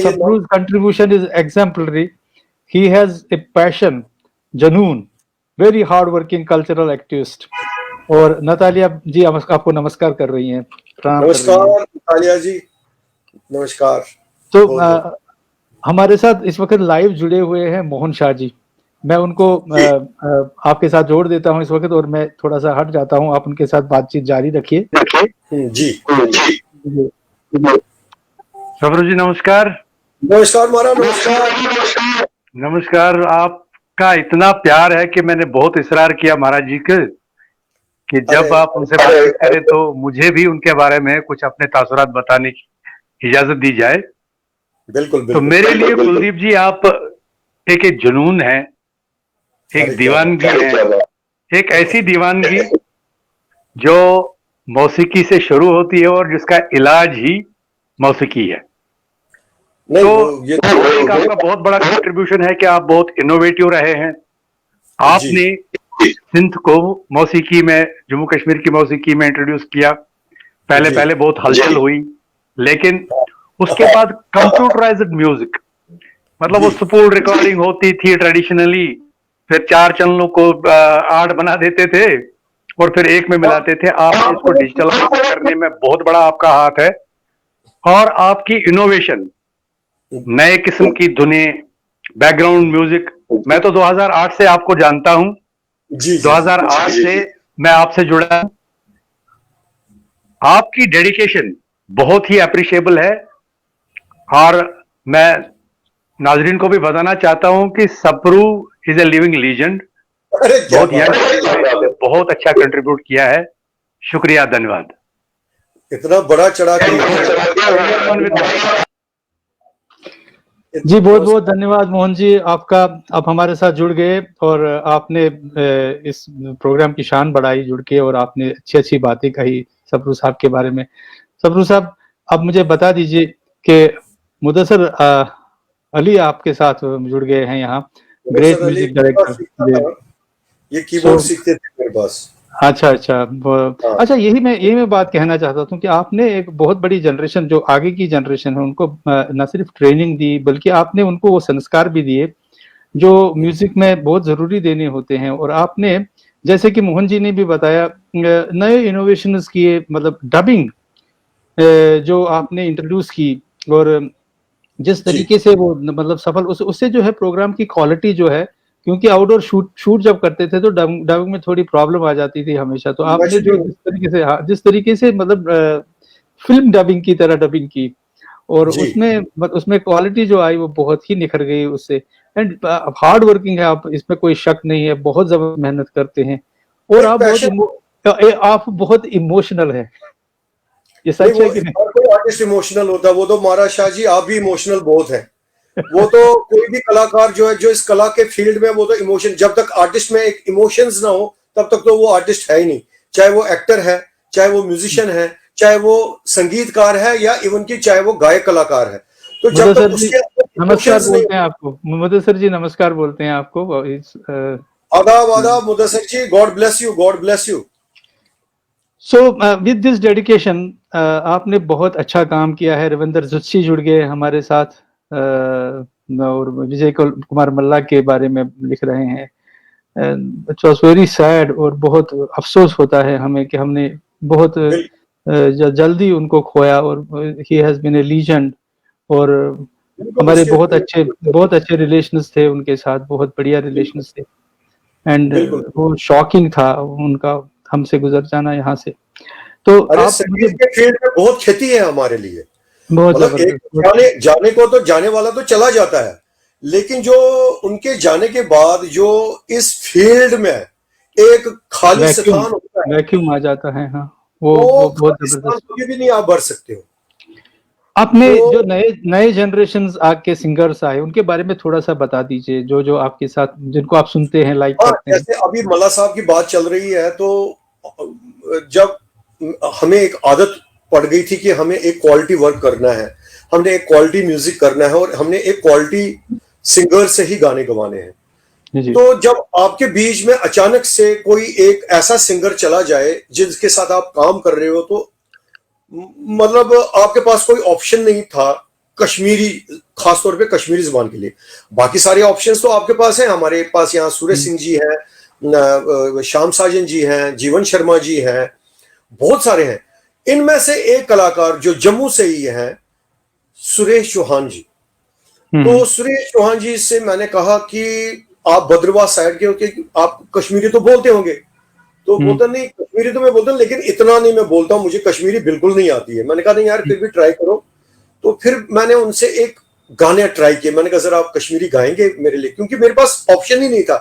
Sabru's contribution is exemplary. He has a passion, Junoon, very hard working cultural activist। और नतालिया जी आपको नमस्कार कर रही हैं, नमस्कार नतालिया जी, नमस्कार। तो हमारे साथ इस वक्त लाइव जुड़े हुए हैं मोहन शाह जी। मैं उनको आपके साथ जोड़ देता हूं इस वक्त, और मैं थोड़ा सा हट जाता हूं, आप उनके साथ बातचीत जारी रखिए। जी सबरू जी नमस्कार। नमस्कार महाराज, नमस्कार। नमस्कार। आपका इतना प्यार है कि मैंने बहुत इसरार किया महाराज जी के कि जब आप उनसे बात करें तो मुझे भी उनके बारे में कुछ अपने तासुरात बताने की इजाजत दी जाए। बिल्कुल। तो मेरे लिए कुलदीप जी आप एक जुनून है, एक दीवानगी है, एक ऐसी दीवानगी जो मौसीकी से शुरू होती है और जिसका इलाज ही मौसीकी है। नहीं तो वो ये एक आपका बहुत बड़ा कंट्रीब्यूशन है कि आप बहुत इनोवेटिव रहे हैं। जी आपने सिंथ को मौसीकी में, जम्मू कश्मीर की मौसीकी में इंट्रोड्यूस किया। पहले जी पहले बहुत हलचल हुई, लेकिन उसके बाद कंप्यूटराइज्ड म्यूजिक, मतलब वो जी सुपूल रिकॉर्डिंग होती थी ट्रेडिशनली, फिर 4 चैनलों को 8 बना देते थे और फिर एक में मिलाते थे। आपने इसको डिजिटलाइज करने में बहुत बड़ा आपका हाथ है, और आपकी इनोवेशन, नए किस्म की धुनें, बैकग्राउंड म्यूजिक। मैं तो 2008 से आपको जानता हूं, जी जी जी 2008 से मैं आपसे जुड़ा हूं। आपकी डेडिकेशन बहुत ही अप्रिशिएबल है, और मैं नाजरीन को भी बताना चाहता हूं कि Sapru is a living legend. अरे क्या बहुत बात है, यंग, बहुत अच्छा कंट्रीब्यूट किया है। शुक्रिया, धन्यवाद। इतना बड़ा चढ़ा के जी बहुत बहुत धन्यवाद मोहन जी आपका। आप हमारे साथ जुड़ गए और आपने इस प्रोग्राम की शान बढ़ाई जुड़ के, और आपने अच्छी अच्छी बातें कही सप्रू साहब के बारे में। सप्रू साहब, अब मुझे बता दीजिए कि मुदस्सर अली आपके साथ जुड़ गए हैं यहाँ, ग्रेट मुदस्सर अली म्यूजिक मेरे पास डायरेक्टर। सीखता जी। था, ये सो कीबोर्ड सीखते थे मेरे पास। अच्छा अच्छा हाँ अच्छा, यही मैं बात कहना चाहता था कि आपने एक बहुत बड़ी जनरेशन, जो आगे की जनरेशन है, उनको न सिर्फ ट्रेनिंग दी, बल्कि आपने उनको वो संस्कार भी दिए जो म्यूजिक में बहुत जरूरी देने होते हैं। और आपने, जैसे कि मोहन जी ने भी बताया, नए इनोवेशंस किए, मतलब डबिंग जो आपने इंट्रोड्यूस की, और जिस जी तरीके से वो मतलब सफल, उससे जो है प्रोग्राम की क्वालिटी जो है, क्योंकि आउटडोर शूट जब करते थे तो डबिंग में थोड़ी प्रॉब्लम आ जाती थी हमेशा। तो आपने जो नेचुरली जिस तरीके से, हाँ, जिस तरीके से मतलब फिल्म डबिंग की तरह डबिंग की, और जी उसमें क्वालिटी जो आई वो बहुत ही निखर गई उससे। एंड हार्ड वर्किंग है आप, इसमें कोई शक नहीं है, बहुत जबरदस्त मेहनत करते हैं, और एक पैशन। आप बहुत इमोशनल है। ये नहीं सच वो है कि हर कोई आर्टिस्ट इमोशनल होता है, वो तो महाराज शाह जी आप भी इमोशनल बहुत हैं। वो तो कोई भी कलाकार जो है, जो इस कला के फील्ड में, वो तो इमोशन, जब तक आर्टिस्ट में एक इमोशंस ना हो तब तक तो वो आर्टिस्ट है ही नहीं। चाहे वो एक्टर है, चाहे वो म्यूजिशियन है, चाहे वो संगीतकार है, या इवन की चाहे वो गायक कलाकार है, तो जब मुदस्सर तक जी उसके नमस्कार इमोशंस नहीं। बोलते हैं आपको, मुदस्सर जी नमस्कार बोलते हैं आपको इस आदाब आदाब Mudassir ji, God bless you, God bless you. So with this dedication आपने बहुत अच्छा काम किया है। रविंदर जुत्सी जुड़ गए हमारे साथ, और विजय कुमार मल्ला के बारे में लिख रहे हैं। इट वॉज वेरी सैड, और बहुत अफसोस होता है हमें कि हमने बहुत जल्दी उनको खोया, और he has been a legend. और बिल्कुल हमारे उसके बहुत अच्छे रिलेशंस थे उनके साथ, बहुत बढ़िया बिल्कुल रिलेशंस थे। एंड बिल्कुल। वो शॉकिंग था उनका हमसे गुजर जाना यहाँ से। तो अरे आप मुझे, संगीत के फील्ड में बहुत क्षति है हमारे लिए। बहुत मतलब एक जबरदस्त, जाने को तो जाने वाला तो चला जाता है, लेकिन जो उनके जाने के बाद जो इस फील्ड में एक खाली वैक्यूम स्थान होता है, वैक्यूम आ जाता है। हाँ, वो वो बहुत खाली स्थान जबरदस्त। कभी भी नहीं आप भर सकते हो। आपने तो जो नए नए जनरेशन आग के सिंगर्स आए, उनके बारे में थोड़ा सा बता दीजिए, जो जो आपके साथ, जिनको आप सुनते हैं, लाइक हाँ, करते हैं। जैसे अभी मल्ला साहब की बात चल रही है, तो जब हमें एक आदत पड़ गई थी कि हमें एक क्वालिटी वर्क करना है, हमने एक क्वालिटी म्यूजिक करना है, और हमने एक क्वालिटी सिंगर से ही गाने गवाने हैं। जी तो जब आपके बीच में अचानक से कोई एक ऐसा सिंगर चला जाए जिसके साथ आप काम कर रहे हो, तो मतलब आपके पास कोई ऑप्शन नहीं था कश्मीरी, खासतौर पे कश्मीरी जुबान के लिए। बाकी सारे ऑप्शंस तो आपके पास हैं, हमारे पास यहाँ सूरज सिंह जी हैं, श्याम साजन जी हैं, जीवन शर्मा जी हैं, बहुत सारे हैं। इनमें से एक कलाकार जो जम्मू से ही हैं, सुरेश चौहान जी। तो सुरेश चौहान जी से मैंने कहा कि आप भद्रवाह साइड के हो, कि आप कश्मीरी तो बोलते होंगे। तो बोलता नहीं, कश्मीरी तो मैं बोलता हूँ, लेकिन इतना नहीं मैं बोलता हूँ, मुझे कश्मीरी बिल्कुल नहीं आती है। मैंने कहा नहीं यार, फिर भी ट्राई करो। तो फिर मैंने उनसे एक गाने ट्राई किए, मैंने कहा जरा आप कश्मीरी गाएंगे मेरे लिए, क्योंकि मेरे पास ऑप्शन ही नहीं था।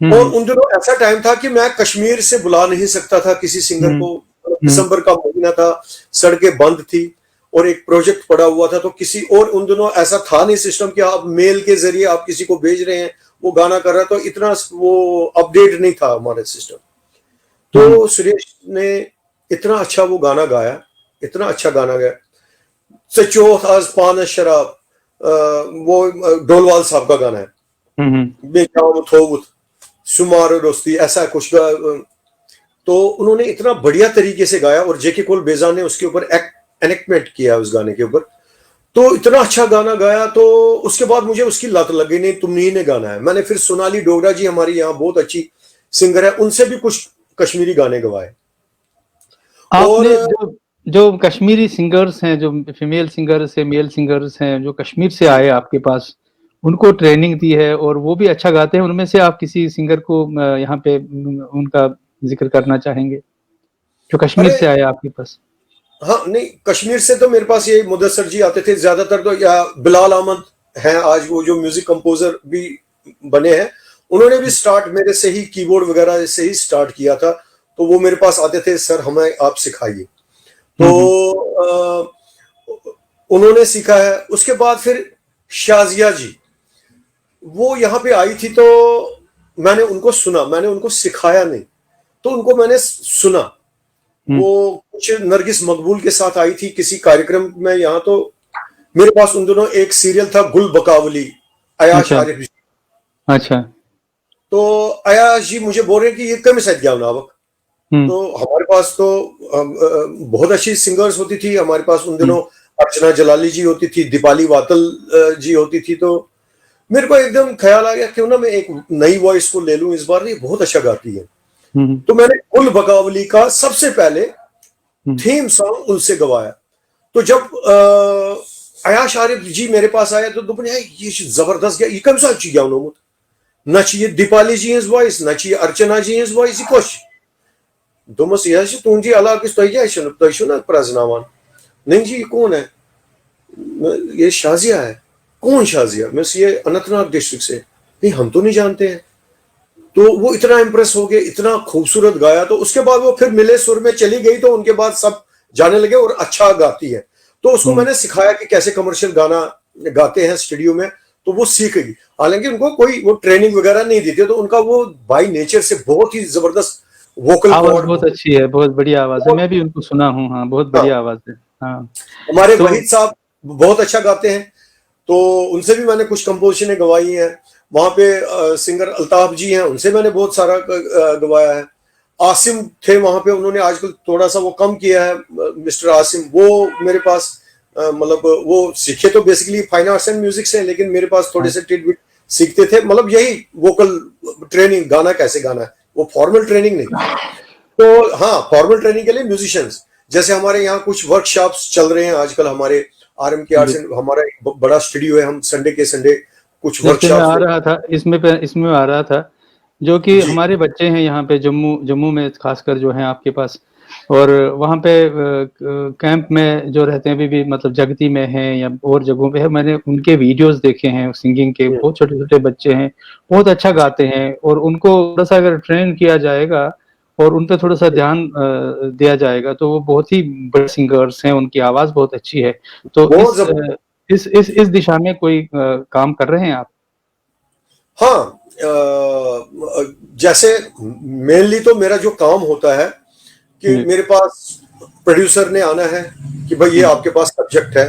और उन दिनों ऐसा टाइम था कि मैं कश्मीर से बुला नहीं सकता था किसी सिंगर को। दिसंबर का महीना था, सड़कें बंद थी, और एक प्रोजेक्ट पड़ा हुआ था, तो किसी और उन दिनों ऐसा था नहीं सिस्टम कि आप मेल के जरिए आप किसी को भेज रहे हैं, वो गाना कर रहा है, तो इतना वो अपडेट नहीं था हमारा सिस्टम। तो सुरेश ने इतना अच्छा वो गाना गाया, इतना अच्छा गाना गाया, सचो आज पान शराब, वो डोलवाल साहब का गाना है, बेजाम थोबुत सुमार दोस्ती, ऐसा कुछ तो उन्होंने इतना बढ़िया तरीके से गाया, और जेके कोल बेजा ने उसके ऊपर एनेक्टमेंट किया उस गाने के ऊपर, तो इतना अच्छा गाना गाया। तो उसके बाद मुझे उसकी लत लगी, नहीं तुमनी ने गाना है। मैंने फिर सोनाली डोगरा जी हमारी यहाँ बहुत अच्छी सिंगर है, उनसे भी कुछ कश्मीरी गाने गवाए। आपने जो कश्मीरी सिंगर्स हैं, जो फीमेल सिंगर्स है, मेल सिंगर्स हैं, जो कश्मीर से आए आपके पास, उनको ट्रेनिंग दी है और वो भी अच्छा गाते हैं, उनमें से आप किसी सिंगर को यहाँ पे उनका जिक्र करना चाहेंगे जो कश्मीर से आए आपके पास? हाँ, नहीं, कश्मीर से तो मेरे पास ये मुदस्सर जी आते थे ज्यादातर, तो या बिलाल अहमद हैं आज वो जो म्यूजिक कंपोजर भी बने हैं, उन्होंने भी स्टार्ट मेरे से ही कीबोर्ड वगैरह से ही स्टार्ट किया था। तो वो मेरे पास आते थे, सर हमें आप सिखाइए, तो उन्होंने सीखा है। उसके बाद फिर शाजिया जी वो यहाँ पे आई थी, तो मैंने उनको सुना, मैंने उनको सिखाया नहीं, तो उनको मैंने सुना। वो कुछ नरगिस मकबूल के साथ आई थी किसी कार्यक्रम में यहाँ, तो मेरे पास उन दोनों एक सीरियल था गुल बकावली, अयाश आरिफ जी। अच्छा। तो अयाश जी मुझे बोल रहे हैं कि ये कम सद गया नावक। तो हमारे पास तो बहुत अच्छी सिंगर्स होती थी हमारे पास उन दिनों, अर्चना जलाली जी होती थी, दीपाली वातल जी होती थी। तो मेरे को एकदम ख्याल आ गया क्यों ना मैं एक नई वॉइस को ले लूं इस बार, ये बहुत अच्छा गाती है। तो मैंने गुल बकावली का सबसे पहले थीम सॉन्ग उनसे गवाया। तो जब अयाश आरिफ जी मेरे पास आया तो दोपहर ये जबरदस्त गया, ये कम सा अच्छी गया उन्होंने ना चाहिए दीपाली जी इस वॉइस, ना चाहिए अर्चना जी इस वॉइस खुश दोमस यह तुम जी अला किस तो ना प्रजनावान नहीं जी कौन है, ये शाजिया है। कौन शाजिया? मैं ये अनंतनाग डिस्ट्रिक्ट से। नहीं हम तो नहीं जानते हैं। तो वो इतना इम्प्रेस हो गए, इतना खूबसूरत गाया। तो उसके बाद वो फिर मिले सुर में चली गई, तो उनके बाद सब जाने लगे और अच्छा गाती है। तो उसको मैंने सिखाया कि कैसे कमर्शियल गाना गाते हैं स्टूडियो में, तो वो सीख गई। हालांकि उनको कोई वो ट्रेनिंग वगैरह नहीं दी थी, तो उनका वो बाई नेचर से बहुत ही जबरदस्त वोकल आवाज बहुत अच्छी है, बहुत बढ़िया आवाज है, मैं भी उनको सुना हूँ। हाँ, बहुत बढ़िया आवाज है। हाँ, हमारे वहीद साहब बहुत अच्छा गाते हैं, तो उनसे भी मैंने कुछ कंपोजिशनें गवाई हैं। वहां पे सिंगर अल्ताफ जी हैं, उनसे मैंने बहुत सारा गवाया है। आसिम थे वहां पे, उन्होंने आजकल थोड़ा सा वो कम किया है, मिस्टर आसिम, वो मेरे पास मतलब वो सीखे तो basically fine arts and music से, लेकिन मेरे पास थोड़े से टिडबिट सीखते थे, मतलब यही वोकल ट्रेनिंग, गाना कैसे गाना है, वो फॉर्मल ट्रेनिंग नहीं। तो हाँ, फॉर्मल ट्रेनिंग के लिए म्यूजिशियंस, जैसे हमारे यहाँ कुछ वर्कशॉप्स चल रहे हैं आजकल, हमारे आरएम के आर्ट्स, हमारा एक बड़ा स्टूडियो है, हम संडे के संडे कुछ वर्कशॉप आ रहा था, इसमें आ रहा था, जो कि हमारे बच्चे हैं यहाँ पे जम्मू में खासकर जो हैं आपके पास, और वहाँ पे कैंप में जो रहते हैं अभी भी, मतलब जगती में हैं या और जगहों पे है, मैंने उनके वीडियोस देखे हैं सिंगिंग के। बहुत छोटे छोटे बच्चे हैं, बहुत अच्छा गाते हैं, और उनको थोड़ा सा अगर ट्रेन किया जाएगा और उन पे थोड़ा सा ध्यान दिया जाएगा तो वो बहुत ही बड़े सिंगर्स हैं, उनकी आवाज बहुत अच्छी है। तो इस दिशा में कोई काम कर रहे हैं आप? हाँ, जैसे मेनली तो मेरा जो काम होता है कि मेरे पास प्रोड्यूसर ने आना है कि भाई ये आपके पास सब्जेक्ट है,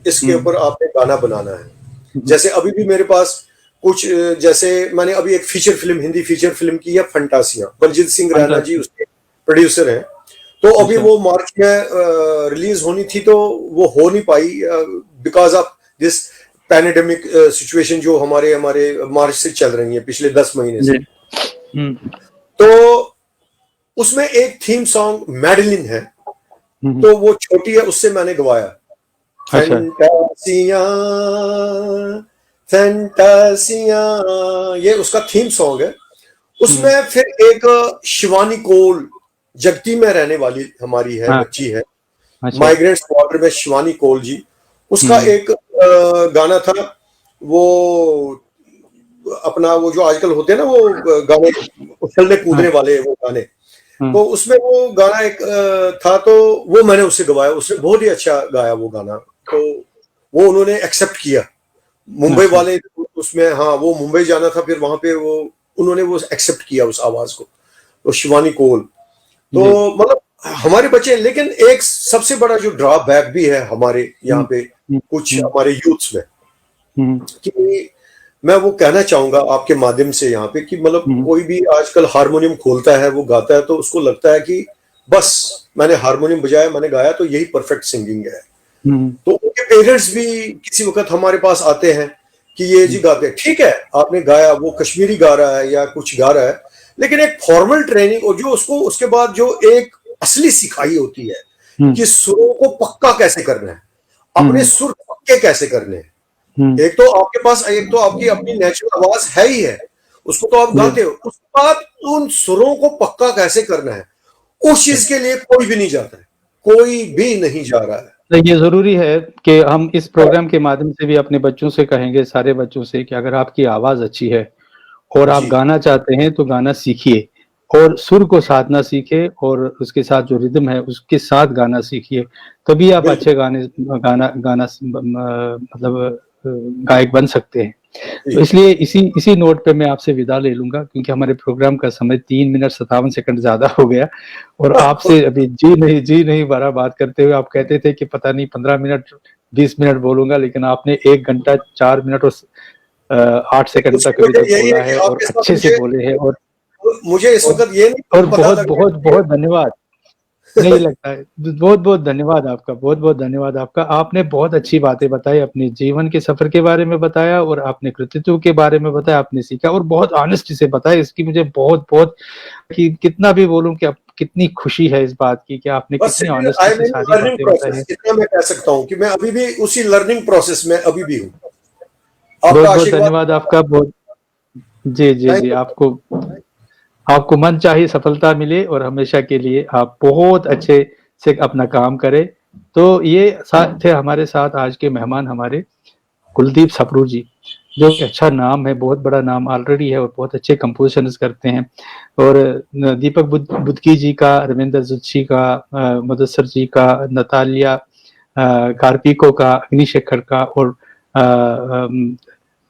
इसके ऊपर आपने गाना बनाना है। जैसे अभी भी मेरे पास कुछ, जैसे मैंने अभी एक feature film, Hindi feature film की है, फंटासिया, बलजीत सिंह रैना जी उसके प्रोड्यूसर हैं। तो अभी वो मार्च में रिलीज होनी थी, तो वो हो नहीं पाई because of this pandemic situation जो हमारे मार्च से चल रही है, पिछले 10 महीने से। तो उसमें एक थीम सॉन्ग मैडलिन है, तो वो छोटी है, उससे मैंने गवाया। फैंटासिया फैंटासिया, ये उसका थीम सॉन्ग है। उसमें फिर एक शिवानी कोल, जगती में रहने वाली हमारी है, बच्ची है, माइग्रेंट्स क्वार्टर में, शिवानी कोल जी, उसका एक गाना था, वो अपना वो जो आजकल होते हैं ना वो गाने उछलने कूदने वाले वो गाने, तो उसमें वो गाना एक था, तो वो मैंने उससे गवाया। उसने बहुत ही अच्छा गाया वो गाना, तो वो उन्होंने एक्सेप्ट किया, मुंबई वाले उसमें। हाँ, वो मुंबई जाना था, फिर वहां पे वो उन्होंने वो एक्सेप्ट किया उस आवाज को, तो शिवानी कोल। तो मतलब हमारे बच्चे, लेकिन एक सबसे बड़ा जो ड्रॉबैक भी है हमारे यहाँ पे कुछ हमारे यूथ्स में, कि मैं वो कहना चाहूंगा आपके माध्यम से यहाँ पे कि मतलब कोई भी आजकल हारमोनियम खोलता है, वो गाता है तो उसको लगता है कि बस मैंने हारमोनियम बजाया, मैंने गाया तो यही परफेक्ट सिंगिंग है। तो उनके पेरेंट्स भी किसी वक्त हमारे पास आते हैं कि ये जी गाते हैं, ठीक है आपने गाया, वो कश्मीरी गा रहा है या कुछ गा रहा है, लेकिन एक फॉर्मल ट्रेनिंग और जो उसको उसके बाद जो एक असली सिखाई होती है कि सुरों को पक्का कैसे करना है, अपने सुर पक्के कैसे करने हैं। एक तो आपके पास एक तो आपकी अपनी नेचुरल आवाज है ही है, उसको तो आप गाते हो, उसके बाद उन सुरों को पक्का कैसे करना है, उस चीज के लिए कोई भी नहीं जाता है, कोई भी नहीं जा रहा है। तो ये जरूरी है कि हम इस प्रोग्राम के माध्यम से भी अपने बच्चों से कहेंगे, सारे बच्चों से, कि अगर आपकी आवाज अच्छी है और आप गाना चाहते हैं तो गाना सीखिए और सुर को साधना सीखे और उसके साथ जो रिदम है उसके साथ गाना सीखिए, तभी आप अच्छे गाना मतलब गायक बन सकते हैं। तो इसलिए इसी नोट पे मैं आपसे विदा ले लूंगा, क्योंकि हमारे प्रोग्राम का समय 3 मिनट 57 सेकंड ज्यादा हो गया और आपसे अभी जी नहीं भरा बात करते हुए आप कहते थे कि पता नहीं 15 मिनट 20 मिनट बोलूंगा, लेकिन आपने 1 घंटा 4 मिनट और 8 सेकंड तक अभी तक बोला है और अच्छे से बोले हैं। और मुझे इस वक्त ये नहीं और बहुत धन्यवाद नहीं लगता है, बहुत धन्यवाद आपका, बहुत धन्यवाद आपका। आपने बहुत अच्छी बातें बताई, अपने जीवन के सफर के बारे में बताया और आपने कृतित्व के बारे में बताया, आपने सीखा और बहुत ऑनेस्टी से बताया। इसकी मुझे बहुत कि कितना भी बोलूं कि कितनी खुशी है इस बात की कि आपने कितनी ऑनेस्टी से सारी बातें बताई हैं। इतना मैं कह सकता हूं कि मैं अभी भी उसी लर्निंग प्रोसेस में अभी भी हूं। बहुत धन्यवाद आपका, बहुत जी आपको मन चाहिए सफलता मिले और हमेशा के लिए आप बहुत अच्छे से अपना काम करें। तो ये थे हमारे साथ आज के मेहमान, हमारे कुलदीप सप्रू जी, जो एक अच्छा नाम है, बहुत बड़ा नाम ऑलरेडी है और बहुत अच्छे कंपोजिशंस करते हैं। और दीपक बुदकी जी का, रविंदर जुत्शी का, मुदस्सर जी का, नतालिया कार्पिको का, अग्निशेखर का और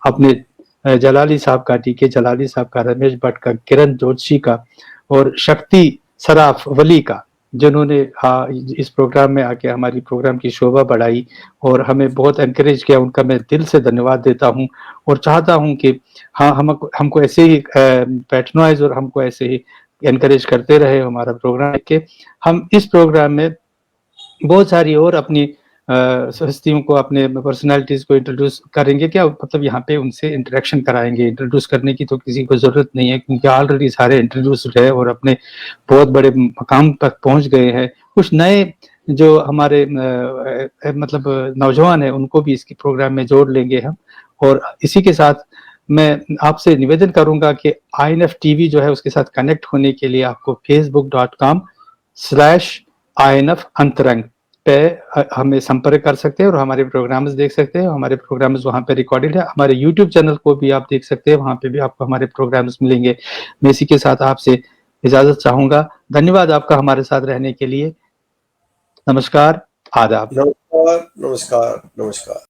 अपने जलाली साहब का, टीके जलाली साहब का, रमेश भट्ट का, किरण जोशी का और शक्ति सराफ वली का, जिन्होंने इस प्रोग्राम में आके हमारी प्रोग्राम की शोभा बढ़ाई और हमें बहुत एनकरेज किया। उनका मैं दिल से धन्यवाद देता हूं और चाहता हूं कि हाँ हमको ऐसे ही पैट्रनाइज और हमको ऐसे ही एनकरेज करते रहे हमारा प्रोग्राम के। हम इस प्रोग्राम में बहुत सारी और अपनी हस्तियों को, अपने पर्सनालिटीज को इंट्रोड्यूस करेंगे, क्या मतलब यहाँ पे उनसे इंटरेक्शन कराएंगे। इंट्रोड्यूस करने की तो किसी को जरूरत नहीं है, क्योंकि ऑलरेडी सारे इंट्रोड्यूस्ड है और अपने बहुत बड़े मकाम तक पहुंच गए हैं। कुछ नए जो हमारे मतलब नौजवान है, उनको भी इसके प्रोग्राम में जोड़ लेंगे हम। और इसी के साथ मैं आपसे निवेदन करूंगा कि INF TV जो है उसके साथ कनेक्ट होने के लिए आपको facebook.com/INF अंतरंग पे हमें संपर्क कर सकते हैं और हमारे प्रोग्राम्स देख सकते हैं। हमारे प्रोग्राम्स वहाँ पे रिकॉर्डेड है। हमारे YouTube चैनल को भी आप देख सकते हैं, वहाँ पे भी आपको हमारे प्रोग्राम्स मिलेंगे। मैं इसी के साथ आपसे इजाजत चाहूंगा। धन्यवाद आपका हमारे साथ रहने के लिए। नमस्कार, आदाब। नमस्कार।